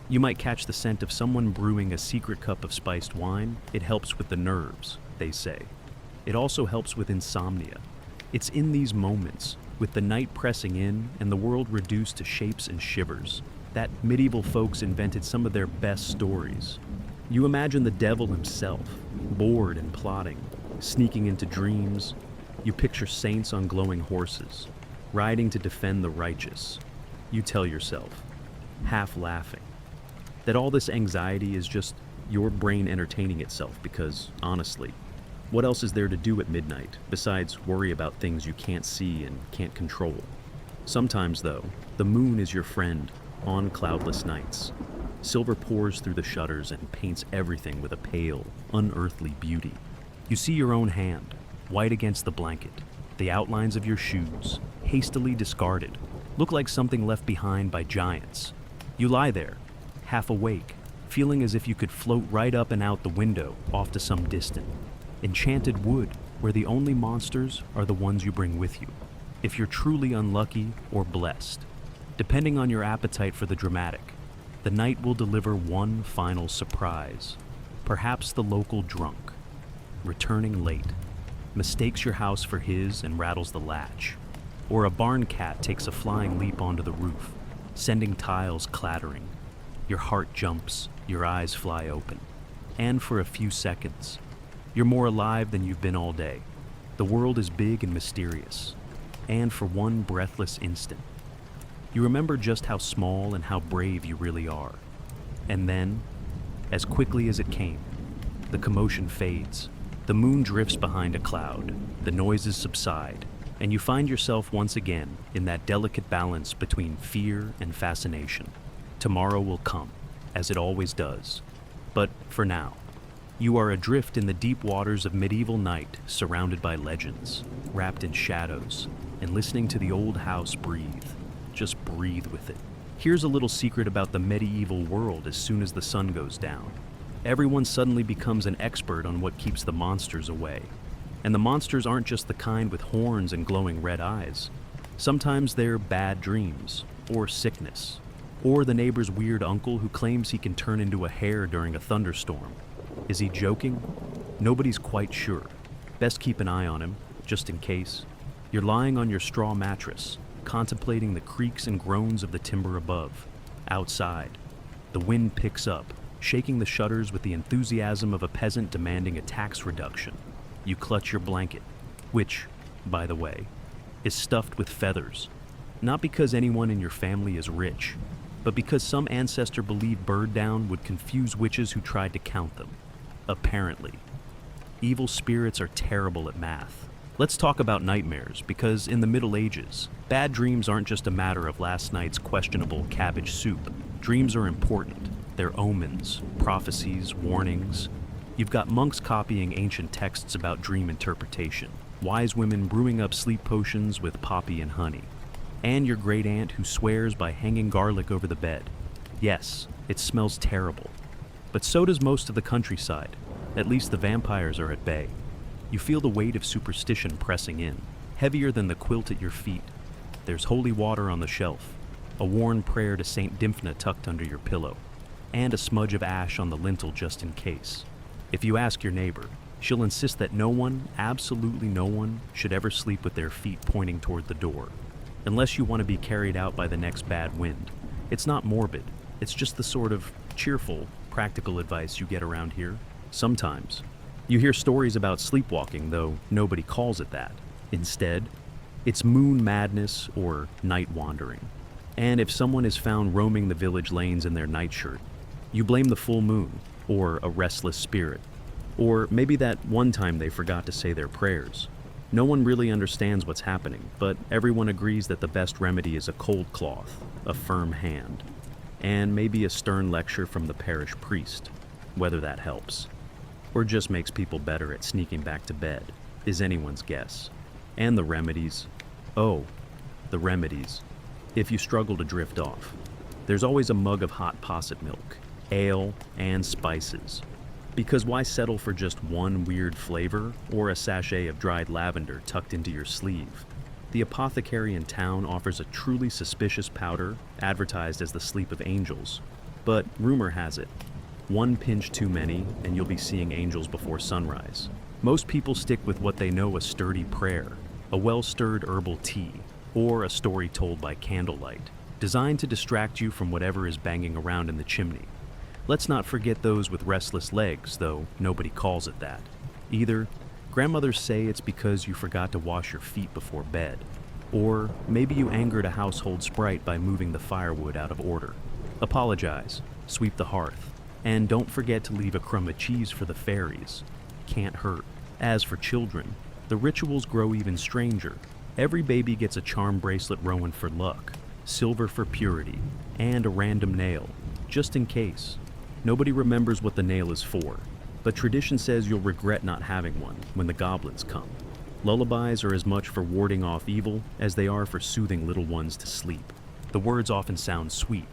you might catch the scent of someone brewing a secret cup of spiced wine. It helps with the nerves, they say. It also helps with insomnia. It's in these moments, with the night pressing in and the world reduced to shapes and shivers, that medieval folks invented some of their best stories. You imagine the devil himself, bored and plotting, sneaking into dreams. You picture saints on glowing horses, riding to defend the righteous. You tell yourself, half laughing, that all this anxiety is just your brain entertaining itself because, honestly, what else is there to do at midnight besides worry about things you can't see and can't control? Sometimes, though, the moon is your friend on cloudless nights. Silver pours through the shutters and paints everything with a pale, unearthly beauty. You see your own hand, white against the blanket. The outlines of your shoes, hastily discarded, look like something left behind by giants. You lie there, half awake, feeling as if you could float right up and out the window off to some distant, enchanted wood where the only monsters are the ones you bring with you. If you're truly unlucky or blessed, depending on your appetite for the dramatic, the night will deliver one final surprise. Perhaps the local drunk, returning late, mistakes your house for his and rattles the latch. Or a barn cat takes a flying leap onto the roof, sending tiles clattering. Your heart jumps, your eyes fly open. And for a few seconds, you're more alive than you've been all day. The world is big and mysterious. And for one breathless instant, you remember just how small and how brave you really are. And then, as quickly as it came, the commotion fades. The moon drifts behind a cloud, the noises subside, and you find yourself once again in that delicate balance between fear and fascination. Tomorrow will come, as it always does. But for now, you are adrift in the deep waters of medieval night, surrounded by legends, wrapped in shadows, and listening to the old house breathe. Just breathe with it. Here's a little secret about the medieval world as soon as the sun goes down. Everyone suddenly becomes an expert on what keeps the monsters away. And the monsters aren't just the kind with horns and glowing red eyes. Sometimes they're bad dreams, or sickness, or the neighbor's weird uncle who claims he can turn into a hare during a thunderstorm. Is he joking? Nobody's quite sure. Best keep an eye on him, just in case. You're lying on your straw mattress, contemplating the creaks and groans of the timber above. Outside, the wind picks up, shaking the shutters with the enthusiasm of a peasant demanding a tax reduction. You clutch your blanket, which, by the way, is stuffed with feathers. Not because anyone in your family is rich, but because some ancestor believed bird down would confuse witches who tried to count them. Apparently. Evil spirits are terrible at math. Let's talk about nightmares, because in the Middle Ages, bad dreams aren't just a matter of last night's questionable cabbage soup. Dreams are important. They're omens, prophecies, warnings. You've got monks copying ancient texts about dream interpretation, wise women brewing up sleep potions with poppy and honey, and your great aunt who swears by hanging garlic over the bed. Yes, it smells terrible. But so does most of the countryside. At least the vampires are at bay. You feel the weight of superstition pressing in, heavier than the quilt at your feet. There's holy water on the shelf, a worn prayer to Saint Dymphna tucked under your pillow, and a smudge of ash on the lintel just in case. If you ask your neighbor, she'll insist that no one, absolutely no one, should ever sleep with their feet pointing toward the door, unless you want to be carried out by the next bad wind. It's not morbid, it's just the sort of cheerful, practical advice you get around here. Sometimes. You hear stories about sleepwalking, though nobody calls it that. Instead, it's moon madness or night wandering. And if someone is found roaming the village lanes in their nightshirt, you blame the full moon, or a restless spirit, or maybe that one time they forgot to say their prayers. No one really understands what's happening, but everyone agrees that the best remedy is a cold cloth, a firm hand, and maybe a stern lecture from the parish priest. Whether that helps, or just makes people better at sneaking back to bed, is anyone's guess. And the remedies. Oh, the remedies. If you struggle to drift off, there's always a mug of hot posset milk, ale, and spices. Because why settle for just one weird flavor or a sachet of dried lavender tucked into your sleeve? The apothecary in town offers a truly suspicious powder advertised as the sleep of angels. But rumor has it, one pinch too many and you'll be seeing angels before sunrise. Most people stick with what they know: a sturdy prayer, a well-stirred herbal tea, or a story told by candlelight, designed to distract you from whatever is banging around in the chimney. Let's not forget those with restless legs, though nobody calls it that. Either grandmothers say it's because you forgot to wash your feet before bed, or maybe you angered a household sprite by moving the firewood out of order. Apologize, sweep the hearth, and don't forget to leave a crumb of cheese for the fairies. Can't hurt. As for children, the rituals grow even stranger. Every baby gets a charm bracelet Rowan for luck, silver for purity, and a random nail, just in case. Nobody remembers what the nail is for, but tradition says you'll regret not having one when the goblins come. Lullabies are as much for warding off evil as they are for soothing little ones to sleep. The words often sound sweet,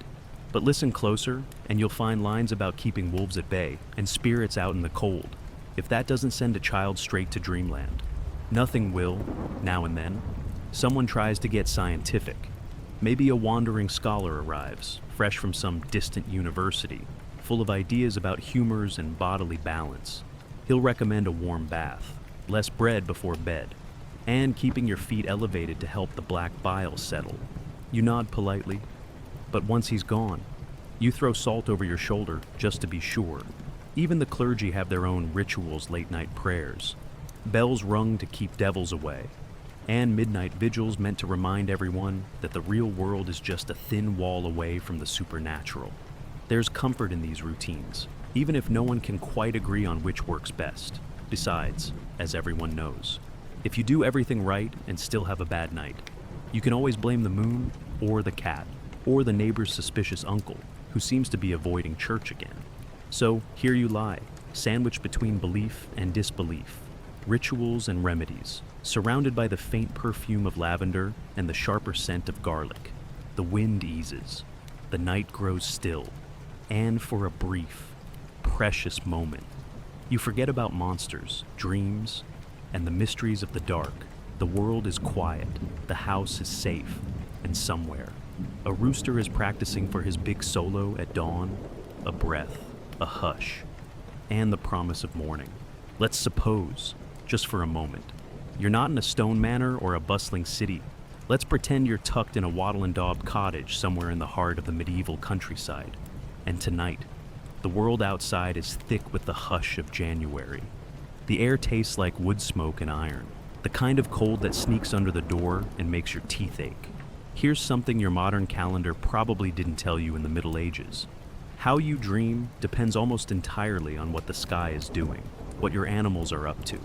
but listen closer and you'll find lines about keeping wolves at bay and spirits out in the cold. If that doesn't send a child straight to dreamland, nothing will. Now and then, someone tries to get scientific. Maybe a wandering scholar arrives, fresh from some distant university, full of ideas about humors and bodily balance. He'll recommend a warm bath, less bread before bed, and keeping your feet elevated to help the black bile settle. You nod politely, but once he's gone, you throw salt over your shoulder just to be sure. Even the clergy have their own rituals, late-night prayers, bells rung to keep devils away, and midnight vigils meant to remind everyone that the real world is just a thin wall away from the supernatural. There's comfort in these routines, even if no one can quite agree on which works best. Besides, as everyone knows, if you do everything right and still have a bad night, you can always blame the moon, or the cat, or the neighbor's suspicious uncle, who seems to be avoiding church again. So here you lie, sandwiched between belief and disbelief, rituals and remedies, surrounded by the faint perfume of lavender and the sharper scent of garlic. The wind eases, the night grows still, and for a brief, precious moment, you forget about monsters, dreams, and the mysteries of the dark. The world is quiet, the house is safe, and somewhere, a rooster is practicing for his big solo at dawn, a breath, a hush, and the promise of morning. Let's suppose, just for a moment, you're not in a stone manor or a bustling city. Let's pretend you're tucked in a wattle and daub cottage somewhere in the heart of the medieval countryside. And tonight, the world outside is thick with the hush of January. The air tastes like wood smoke and iron, the kind of cold that sneaks under the door and makes your teeth ache. Here's something your modern calendar probably didn't tell you in the Middle Ages. How you dream depends almost entirely on what the sky is doing, what your animals are up to,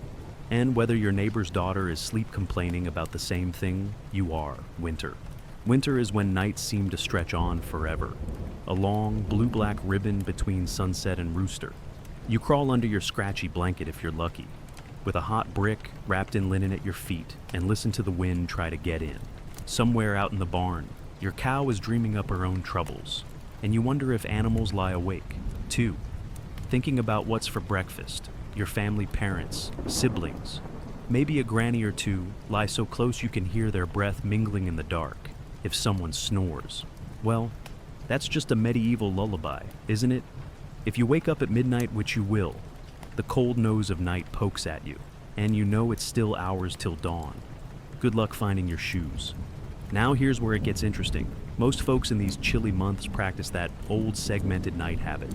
and whether your neighbor's daughter is sleep complaining about the same thing you are, winter. Winter is when nights seem to stretch on forever, a long blue-black ribbon between sunset and rooster. You crawl under your scratchy blanket if you're lucky, with a hot brick wrapped in linen at your feet, and listen to the wind try to get in. Somewhere out in the barn, your cow is dreaming up her own troubles, and you wonder if animals lie awake, too, thinking about what's for breakfast, your family parents, siblings. Maybe a granny or two lie so close you can hear their breath mingling in the dark if someone snores. Well, that's just a medieval lullaby, isn't it? If you wake up at midnight, which you will, the cold nose of night pokes at you, and you know it's still hours till dawn. Good luck finding your shoes. Now here's where it gets interesting. Most folks in these chilly months practice that old segmented night habit.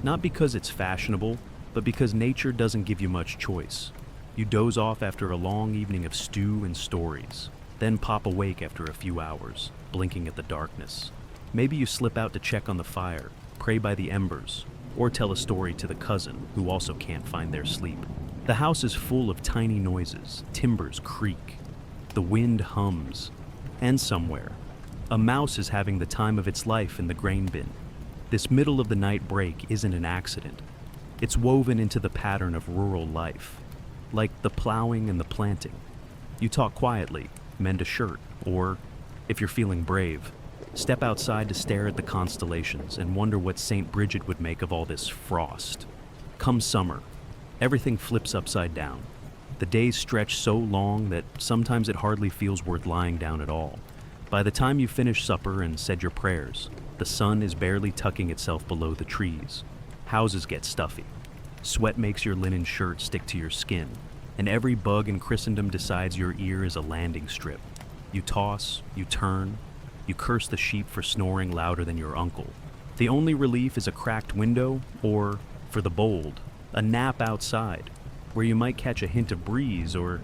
Not because it's fashionable, but because nature doesn't give you much choice. You doze off after a long evening of stew and stories, then pop awake after a few hours, blinking at the darkness. Maybe you slip out to check on the fire, pray by the embers, or tell a story to the cousin who also can't find their sleep. The house is full of tiny noises, timbers creak, the wind hums, and somewhere, a mouse is having the time of its life in the grain bin. This middle of the night break isn't an accident. It's woven into the pattern of rural life, like the plowing and the planting. You talk quietly, mend a shirt, or, if you're feeling brave, step outside to stare at the constellations and wonder what St. Bridget would make of all this frost. Come summer, everything flips upside down. The days stretch so long that sometimes it hardly feels worth lying down at all. By the time you finish supper and said your prayers, the sun is barely tucking itself below the trees. Houses get stuffy. Sweat makes your linen shirt stick to your skin, and every bug in Christendom decides your ear is a landing strip. You toss, you turn, you curse the sheep for snoring louder than your uncle. The only relief is a cracked window, or, for the bold, a nap outside, where you might catch a hint of breeze or,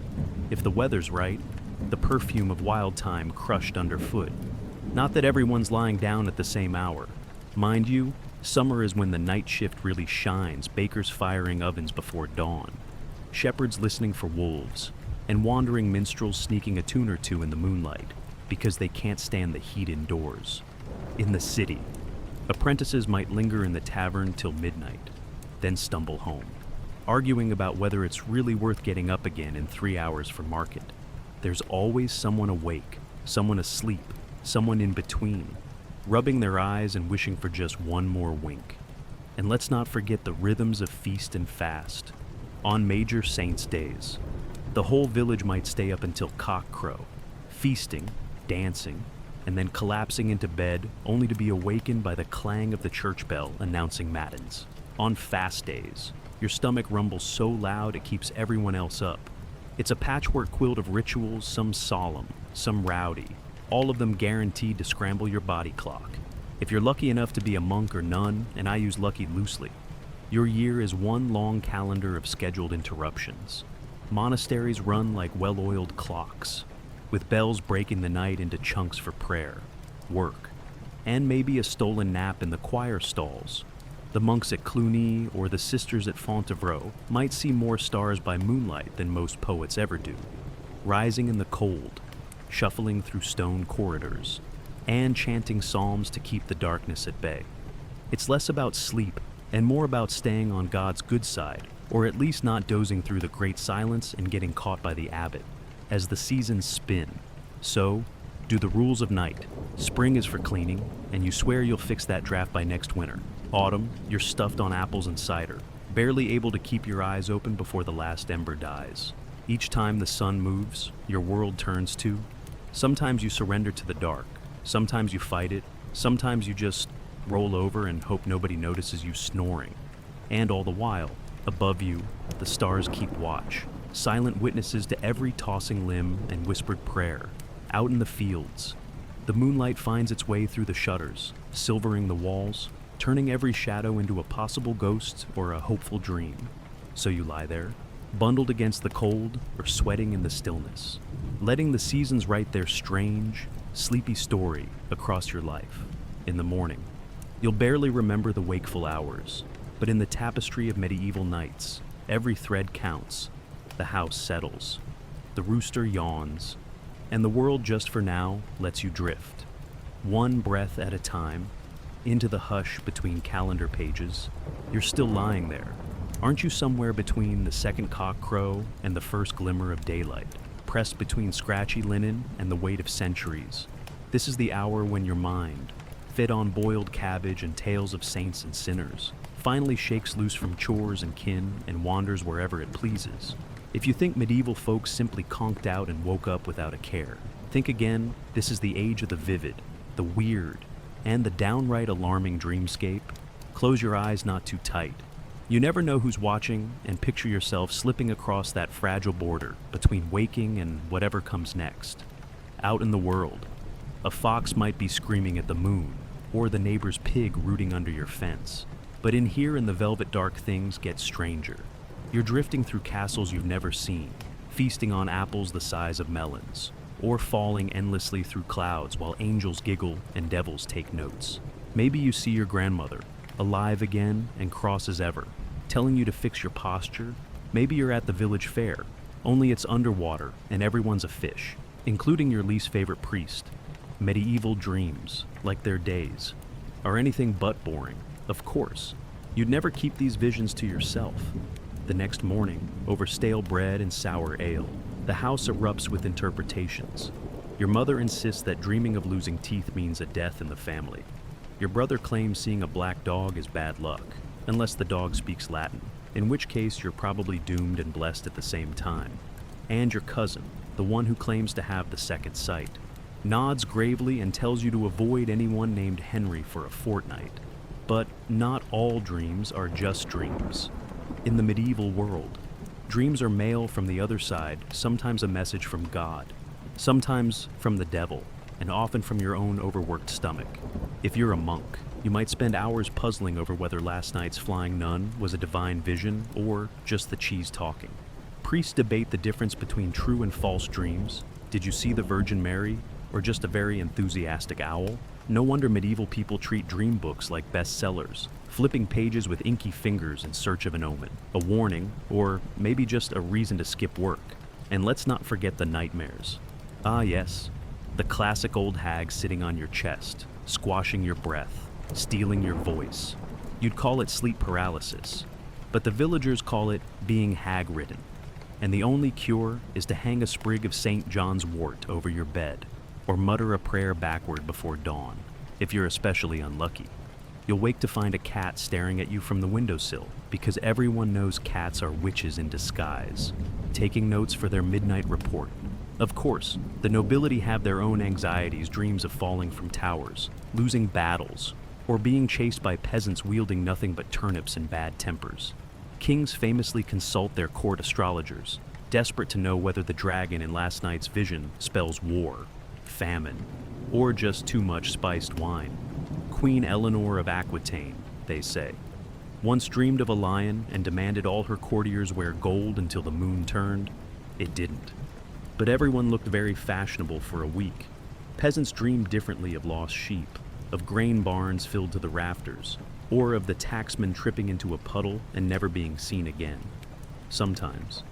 if the weather's right, the perfume of wild thyme crushed underfoot. Not that everyone's lying down at the same hour. Mind you, summer is when the night shift really shines, bakers firing ovens before dawn, shepherds listening for wolves, and wandering minstrels sneaking a tune or two in the moonlight because they can't stand the heat indoors. In the city, apprentices might linger in the tavern till midnight, then stumble home, arguing about whether it's really worth getting up again in 3 hours for market. There's always someone awake, someone asleep, someone in between, rubbing their eyes and wishing for just one more wink. And let's not forget the rhythms of feast and fast. On major saints' days, the whole village might stay up until cockcrow, feasting, dancing, and then collapsing into bed only to be awakened by the clang of the church bell announcing matins. On fast days, your stomach rumbles so loud it keeps everyone else up. It's a patchwork quilt of rituals, some solemn, some rowdy, all of them guaranteed to scramble your body clock. If you're lucky enough to be a monk or nun, and I use lucky loosely, your year is one long calendar of scheduled interruptions. Monasteries run like well-oiled clocks, with bells breaking the night into chunks for prayer, work, and maybe a stolen nap in the choir stalls. The monks at Cluny or the sisters at Fontevraud might see more stars by moonlight than most poets ever do, rising in the cold, shuffling through stone corridors, and chanting psalms to keep the darkness at bay. It's less about sleep and more about staying on God's good side, or at least not dozing through the great silence and getting caught by the abbot. As the seasons spin, so do the rules of night. Spring is for cleaning, and you swear you'll fix that draft by next winter. Autumn, you're stuffed on apples and cider, barely able to keep your eyes open before the last ember dies. Each time the sun moves, your world turns too. Sometimes you surrender to the dark, sometimes you fight it, sometimes you just roll over and hope nobody notices you snoring. And all the while, above you, the stars keep watch, silent witnesses to every tossing limb and whispered prayer. Out in the fields, the moonlight finds its way through the shutters, silvering the walls, turning every shadow into a possible ghost or a hopeful dream. So you lie there, bundled against the cold or sweating in the stillness, letting the seasons write their strange, sleepy story across your life. In the morning, you'll barely remember the wakeful hours, but in the tapestry of medieval nights, every thread counts. The house settles, the rooster yawns, and the world just for now lets you drift, one breath at a time, into the hush between calendar pages. You're still lying there. Aren't you somewhere between the second cockcrow and the first glimmer of daylight, pressed between scratchy linen and the weight of centuries? This is the hour when your mind, fed on boiled cabbage and tales of saints and sinners, finally shakes loose from chores and kin and wanders wherever it pleases. If you think medieval folks simply conked out and woke up without a care, think again. This is the age of the vivid, the weird, and the downright alarming dreamscape. Close your eyes not too tight. You never know who's watching, and picture yourself slipping across that fragile border between waking and whatever comes next. Out in the world, a fox might be screaming at the moon, or the neighbor's pig rooting under your fence. But in here in the velvet dark, things get stranger. You're drifting through castles you've never seen, feasting on apples the size of melons, or falling endlessly through clouds while angels giggle and devils take notes. Maybe you see your grandmother, alive again and cross as ever, telling you to fix your posture. Maybe you're at the village fair, only it's underwater and everyone's a fish, including your least favorite priest. Medieval dreams, like their days, are anything but boring. Of course, you'd never keep these visions to yourself. The next morning, over stale bread and sour ale, the house erupts with interpretations. Your mother insists that dreaming of losing teeth means a death in the family. Your brother claims seeing a black dog is bad luck, unless the dog speaks Latin, in which case you're probably doomed and blessed at the same time. And your cousin, the one who claims to have the second sight, nods gravely and tells you to avoid anyone named Henry for a fortnight. But not all dreams are just dreams. In the medieval world, dreams are mail from the other side, sometimes a message from God, sometimes from the devil, and often from your own overworked stomach. If you're a monk, you might spend hours puzzling over whether last night's flying nun was a divine vision or just the cheese talking. Priests debate the difference between true and false dreams. Did you see the Virgin Mary, or just a very enthusiastic owl? No wonder medieval people treat dream books like bestsellers, flipping pages with inky fingers in search of an omen, a warning, or maybe just a reason to skip work. And let's not forget the nightmares. Ah yes, the classic old hag sitting on your chest, squashing your breath, stealing your voice. You'd call it sleep paralysis, but the villagers call it being hag-ridden. And the only cure is to hang a sprig of St. John's wort over your bed, or mutter a prayer backward before dawn. If you're especially unlucky, you'll wake to find a cat staring at you from the windowsill, because everyone knows cats are witches in disguise, taking notes for their midnight report. Of course, the nobility have their own anxieties, dreams of falling from towers, losing battles, or being chased by peasants wielding nothing but turnips and bad tempers. Kings famously consult their court astrologers, desperate to know whether the dragon in last night's vision spells war, famine, or just too much spiced wine. Queen Eleanor of Aquitaine, they say, once dreamed of a lion and demanded all her courtiers wear gold until the moon turned. It didn't. But everyone looked very fashionable for a week. Peasants dreamed differently of lost sheep, of grain barns filled to the rafters, or of the tacksman tripping into a puddle and never being seen again. Sometimes,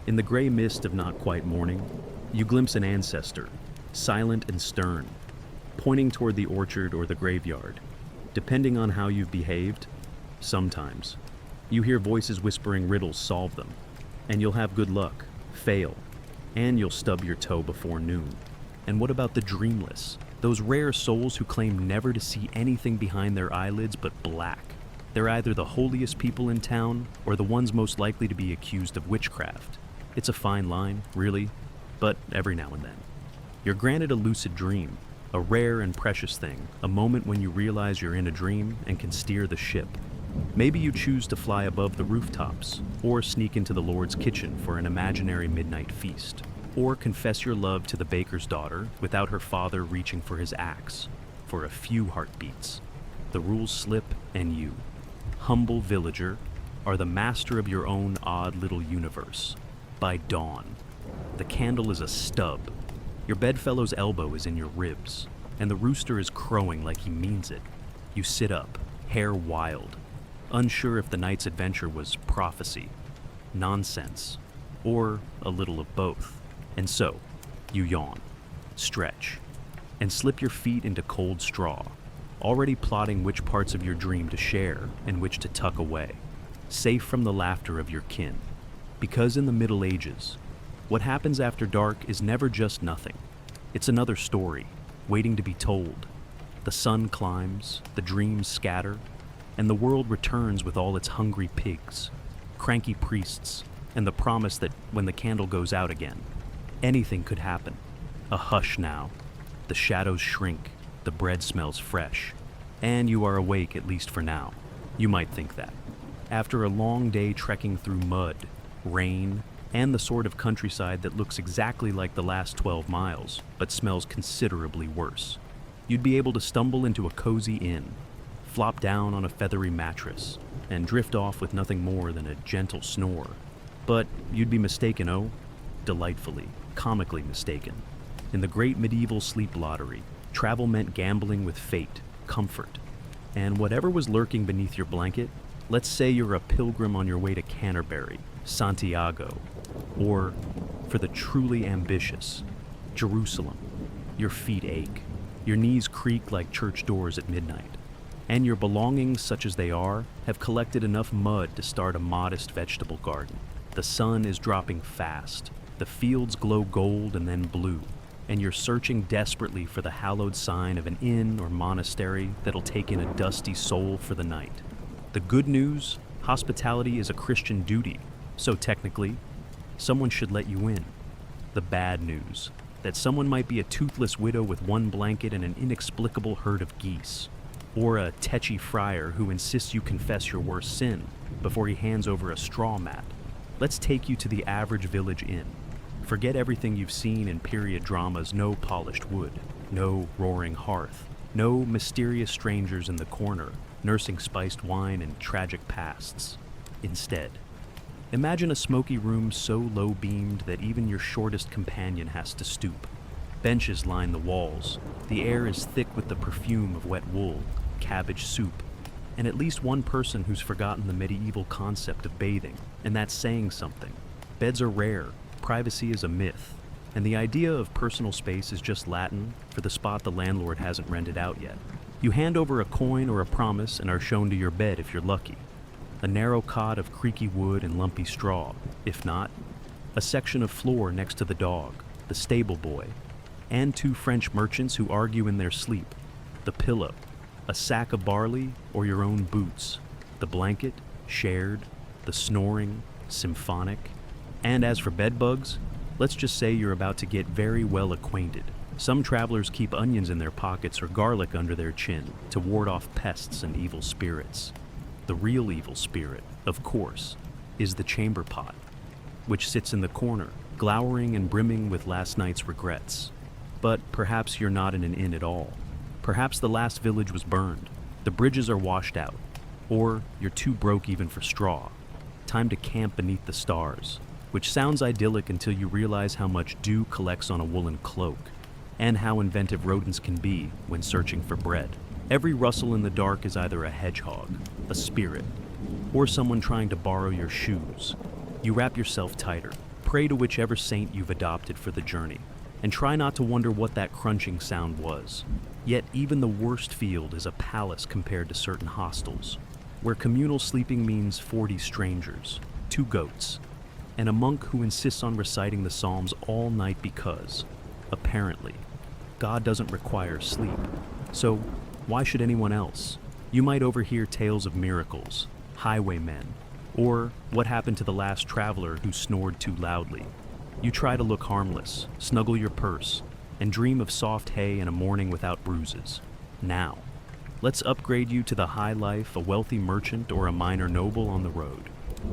in the gray mist of not quite morning, you glimpse an ancestor, silent and stern, pointing toward the orchard or the graveyard. Depending on how you've behaved, sometimes you hear voices whispering riddles, solve them, and you'll have good luck, fail, and you'll stub your toe before noon. And what about the dreamless? Those rare souls who claim never to see anything behind their eyelids but black. They're either the holiest people in town or the ones most likely to be accused of witchcraft. It's a fine line, really, but every now and then you're granted a lucid dream, a rare and precious thing, a moment when you realize you're in a dream and can steer the ship. Maybe you choose to fly above the rooftops, or sneak into the Lord's kitchen for an imaginary midnight feast, or confess your love to the baker's daughter without her father reaching for his axe. For a few heartbeats, the rules slip and you, humble villager, are the master of your own odd little universe. By dawn, the candle is a stub, your bedfellow's elbow is in your ribs, and the rooster is crowing like he means it. You sit up, hair wild, unsure if the night's adventure was prophecy, nonsense, or a little of both. And so, you yawn, stretch, and slip your feet into cold straw, already plotting which parts of your dream to share and which to tuck away, safe from the laughter of your kin. Because in the Middle Ages, what happens after dark is never just nothing. It's another story, waiting to be told. The sun climbs, the dreams scatter, and the world returns with all its hungry pigs, cranky priests, and the promise that when the candle goes out again, anything could happen. A hush now. The shadows shrink, the bread smells fresh, and you are awake at least for now. You might think that. After a long day trekking through mud, rain, and the sort of countryside that looks exactly like the last 12 miles, but smells considerably worse, you'd be able to stumble into a cozy inn, flop down on a feathery mattress, and drift off with nothing more than a gentle snore. But you'd be mistaken, oh, delightfully, comically mistaken. In the great medieval sleep lottery, travel meant gambling with fate, comfort, and whatever was lurking beneath your blanket. Let's say you're a pilgrim on your way to Canterbury, Santiago, or, for the truly ambitious, Jerusalem. Your feet ache, your knees creak like church doors at midnight, and your belongings, such as they are, have collected enough mud to start a modest vegetable garden. The sun is dropping fast, the fields glow gold and then blue, and you're searching desperately for the hallowed sign of an inn or monastery that'll take in a dusty soul for the night. The good news, hospitality is a Christian duty, so technically, someone should let you in. The bad news, that someone might be a toothless widow with one blanket and an inexplicable herd of geese, or a tetchy friar who insists you confess your worst sin before he hands over a straw mat. Let's take you to the average village inn. Forget everything you've seen in period dramas. No polished wood, no roaring hearth, no mysterious strangers in the corner nursing spiced wine and tragic pasts. Instead, imagine a smoky room so low-beamed that even your shortest companion has to stoop. Benches line the walls. The air is thick with the perfume of wet wool, cabbage soup, and at least one person who's forgotten the medieval concept of bathing, and that's saying something. Beds are rare, privacy is a myth, and the idea of personal space is just Latin for the spot the landlord hasn't rented out yet. You hand over a coin or a promise and are shown to your bed if you're lucky. A narrow cot of creaky wood and lumpy straw. If not, a section of floor next to the dog, the stable boy, and two French merchants who argue in their sleep. The pillow, a sack of barley, or your own boots. The blanket, shared. The snoring, symphonic. And as for bed bugs, let's just say you're about to get very well acquainted. Some travelers keep onions in their pockets or garlic under their chin to ward off pests and evil spirits. The real evil spirit, of course, is the chamber pot, which sits in the corner, glowering and brimming with last night's regrets. But perhaps you're not in an inn at all. Perhaps the last village was burned, the bridges are washed out, or you're too broke even for straw. Time to camp beneath the stars, which sounds idyllic until you realize how much dew collects on a woolen cloak, and how inventive rodents can be when searching for bread. Every rustle in the dark is either a hedgehog, a spirit, or someone trying to borrow your shoes. You wrap yourself tighter, pray to whichever saint you've adopted for the journey, and try not to wonder what that crunching sound was. Yet even the worst field is a palace compared to certain hostels, where communal sleeping means 40 strangers, 2 goats, and a monk who insists on reciting the Psalms all night because, apparently, God doesn't require sleep. So, why should anyone else? You might overhear tales of miracles, highwaymen, or what happened to the last traveler who snored too loudly. You try to look harmless, snuggle your purse, and dream of soft hay and a morning without bruises. Now, let's upgrade you to the high life, a wealthy merchant or a minor noble on the road.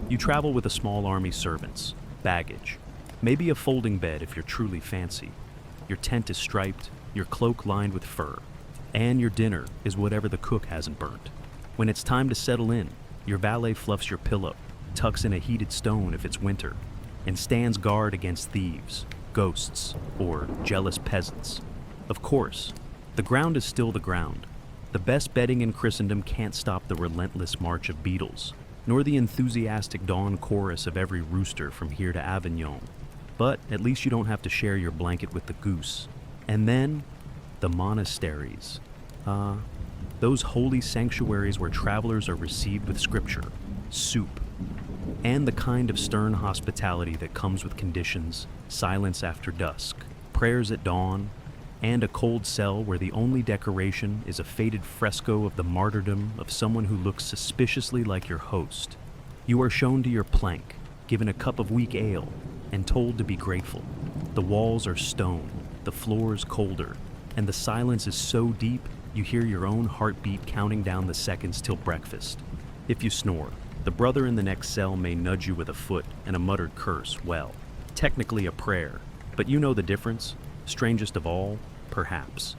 You travel with a small army servants, baggage, maybe a folding bed if you're truly fancy. Your tent is striped, your cloak lined with fur, and your dinner is whatever the cook hasn't burnt. When it's time to settle in, your valet fluffs your pillow, tucks in a heated stone if it's winter, and stands guard against thieves, ghosts, or jealous peasants. Of course, the ground is still the ground. The best bedding in Christendom can't stop the relentless march of beetles, nor the enthusiastic dawn chorus of every rooster from here to Avignon. But at least you don't have to share your blanket with the goose. And then, the monasteries. Those holy sanctuaries where travelers are received with scripture, soup, and the kind of stern hospitality that comes with conditions, silence after dusk, prayers at dawn, and a cold cell where the only decoration is a faded fresco of the martyrdom of someone who looks suspiciously like your host. You are shown to your plank, given a cup of weak ale, and told to be grateful. The walls are stone, the floors colder, and the silence is so deep you hear your own heartbeat counting down the seconds till breakfast. If you snore, the brother in the next cell may nudge you with a foot and a muttered curse, well, technically a prayer, but you know the difference. Strangest of all, perhaps,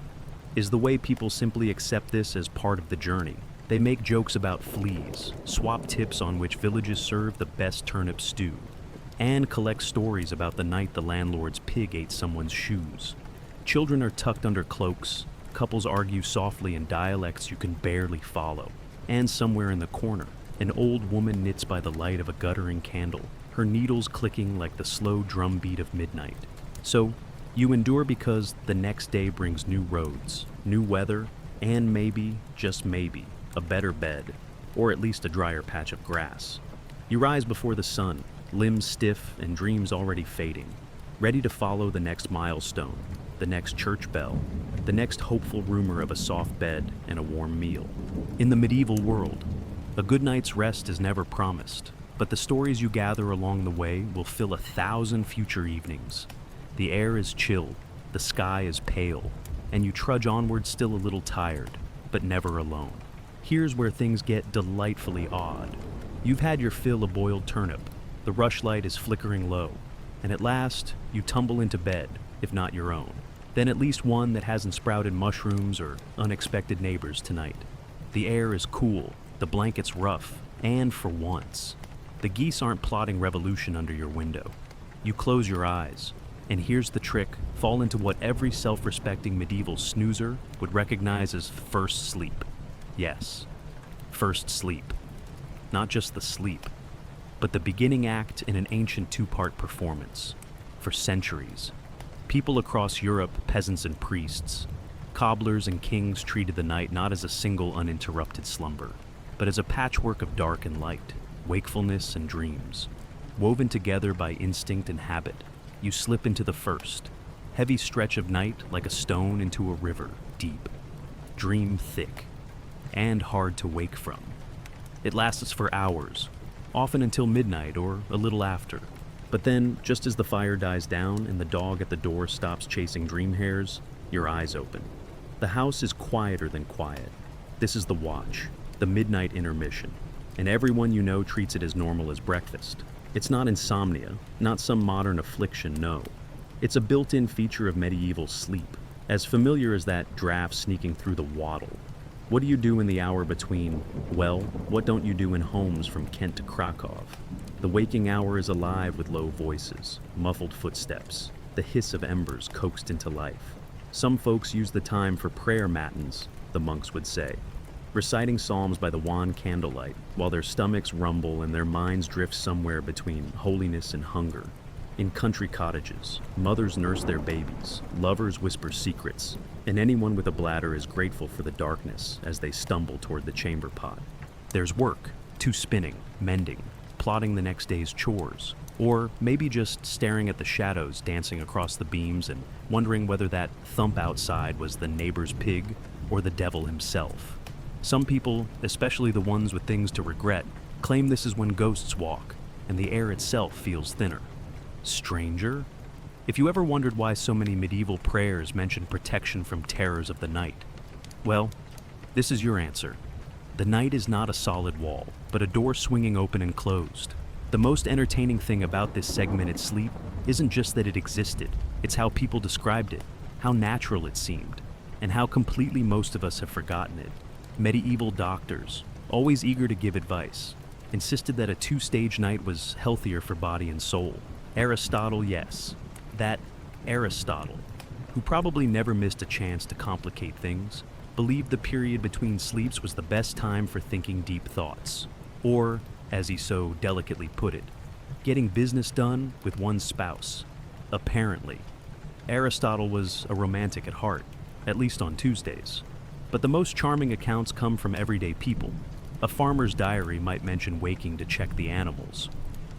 is the way people simply accept this as part of the journey. They make jokes about fleas, swap tips on which villages serve the best turnip stew, and collect stories about the night the landlord's pig ate someone's shoes. Children are tucked under cloaks, couples argue softly in dialects you can barely follow, and somewhere in the corner, an old woman knits by the light of a guttering candle, her needles clicking like the slow drumbeat of midnight. So, you endure because the next day brings new roads, new weather, and maybe, just maybe, a better bed, or at least a drier patch of grass. You rise before the sun, limbs stiff and dreams already fading, ready to follow the next milestone, the next church bell, the next hopeful rumor of a soft bed and a warm meal. In the medieval world, a good night's rest is never promised, but the stories you gather along the way will fill 1,000 future evenings. The air is chill, the sky is pale, and you trudge onward still a little tired, but never alone. Here's where things get delightfully odd. You've had your fill of boiled turnip, the rushlight is flickering low, and at last, you tumble into bed, if not your own. Then at least one that hasn't sprouted mushrooms or unexpected neighbors tonight. The air is cool, the blanket's rough, and for once, the geese aren't plotting revolution under your window. You close your eyes, and here's the trick, fall into what every self-respecting medieval snoozer would recognize as first sleep. Yes, first sleep. Not just the sleep, but the beginning act in an ancient two-part performance. For centuries, people across Europe, peasants and priests, cobblers and kings treated the night not as a single uninterrupted slumber, but as a patchwork of dark and light, wakefulness and dreams. Woven together by instinct and habit, you slip into the first, heavy stretch of night like a stone into a river, deep, dream thick, and hard to wake from. It lasts for hours, often until midnight or a little after. But then, just as the fire dies down and the dog at the door stops chasing dream hares, your eyes open. The house is quieter than quiet. This is the watch, the midnight intermission, and everyone you know treats it as normal as breakfast. It's not insomnia, not some modern affliction, no. It's a built-in feature of medieval sleep, as familiar as that draft sneaking through the wattle. What do you do in the hour between, well, what don't you do in homes from Kent to Krakow? The waking hour is alive with low voices, muffled footsteps, the hiss of embers coaxed into life. Some folks use the time for prayer matins, the monks would say, reciting psalms by the wan candlelight, while their stomachs rumble and their minds drift somewhere between holiness and hunger. In country cottages, mothers nurse their babies, lovers whisper secrets, and anyone with a bladder is grateful for the darkness as they stumble toward the chamber pot. There's work, spinning, mending, plotting the next day's chores, or maybe just staring at the shadows dancing across the beams and wondering whether that thump outside was the neighbor's pig or the devil himself. Some people, especially the ones with things to regret, claim this is when ghosts walk, and the air itself feels thinner. Stranger? If you ever wondered why so many medieval prayers mention protection from terrors of the night, well, this is your answer. The night is not a solid wall, but a door swinging open and closed. The most entertaining thing about this segmented sleep isn't just that it existed, it's how people described it, how natural it seemed, and how completely most of us have forgotten it. Medieval doctors, always eager to give advice, insisted that a 2-stage night was healthier for body and soul. Aristotle, yes, that Aristotle, who probably never missed a chance to complicate things, believed the period between sleeps was the best time for thinking deep thoughts, or, as he so delicately put it, getting business done with one's spouse. Apparently, Aristotle was a romantic at heart, at least on Tuesdays. But the most charming accounts come from everyday people. A farmer's diary might mention waking to check the animals,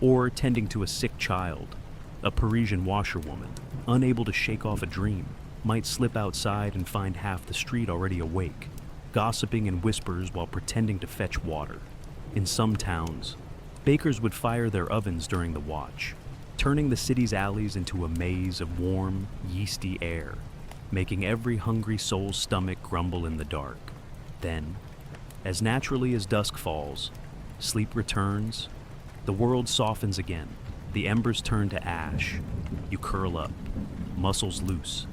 or tending to a sick child, a Parisian washerwoman, unable to shake off a dream, might slip outside and find half the street already awake, gossiping in whispers while pretending to fetch water. In some towns, bakers would fire their ovens during the watch, turning the city's alleys into a maze of warm, yeasty air, making every hungry soul's stomach grumble in the dark. Then, as naturally as dusk falls, sleep returns, the world softens again, the embers turn to ash, you curl up, muscles loose,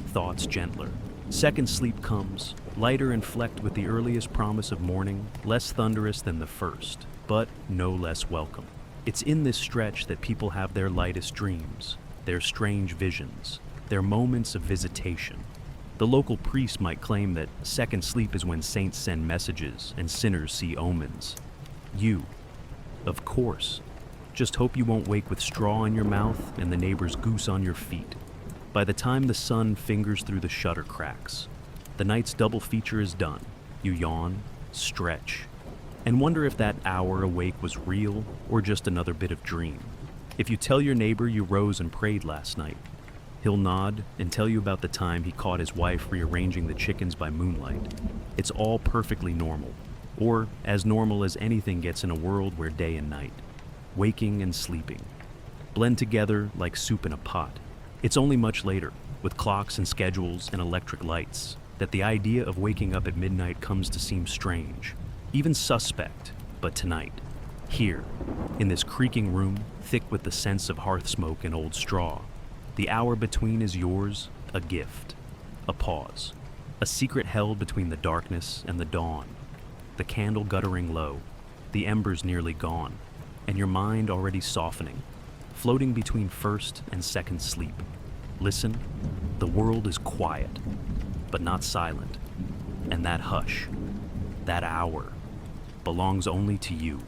thoughts gentler. Second sleep comes, lighter and flecked with the earliest promise of morning, less thunderous than the first, but no less welcome. It's in this stretch that people have their lightest dreams, their strange visions, their moments of visitation. The local priest might claim that second sleep is when saints send messages and sinners see omens. You, of course, just hope you won't wake with straw in your mouth and the neighbor's goose on your feet. By the time the sun fingers through the shutter cracks, the night's double feature is done. You yawn, stretch, and wonder if that hour awake was real or just another bit of dream. If you tell your neighbor you rose and prayed last night, he'll nod and tell you about the time he caught his wife rearranging the chickens by moonlight. It's all perfectly normal, or as normal as anything gets in a world where day and night, waking and sleeping, blend together like soup in a pot. It's only much later, with clocks and schedules and electric lights, that the idea of waking up at midnight comes to seem strange, even suspect. But tonight, here, in this creaking room, thick with the sense of hearth smoke and old straw, the hour between is yours, a gift, a pause, a secret held between the darkness and the dawn, the candle guttering low, the embers nearly gone, and your mind already softening, floating between first and second sleep. Listen, the world is quiet, but not silent, and that hush, that hour, belongs only to you.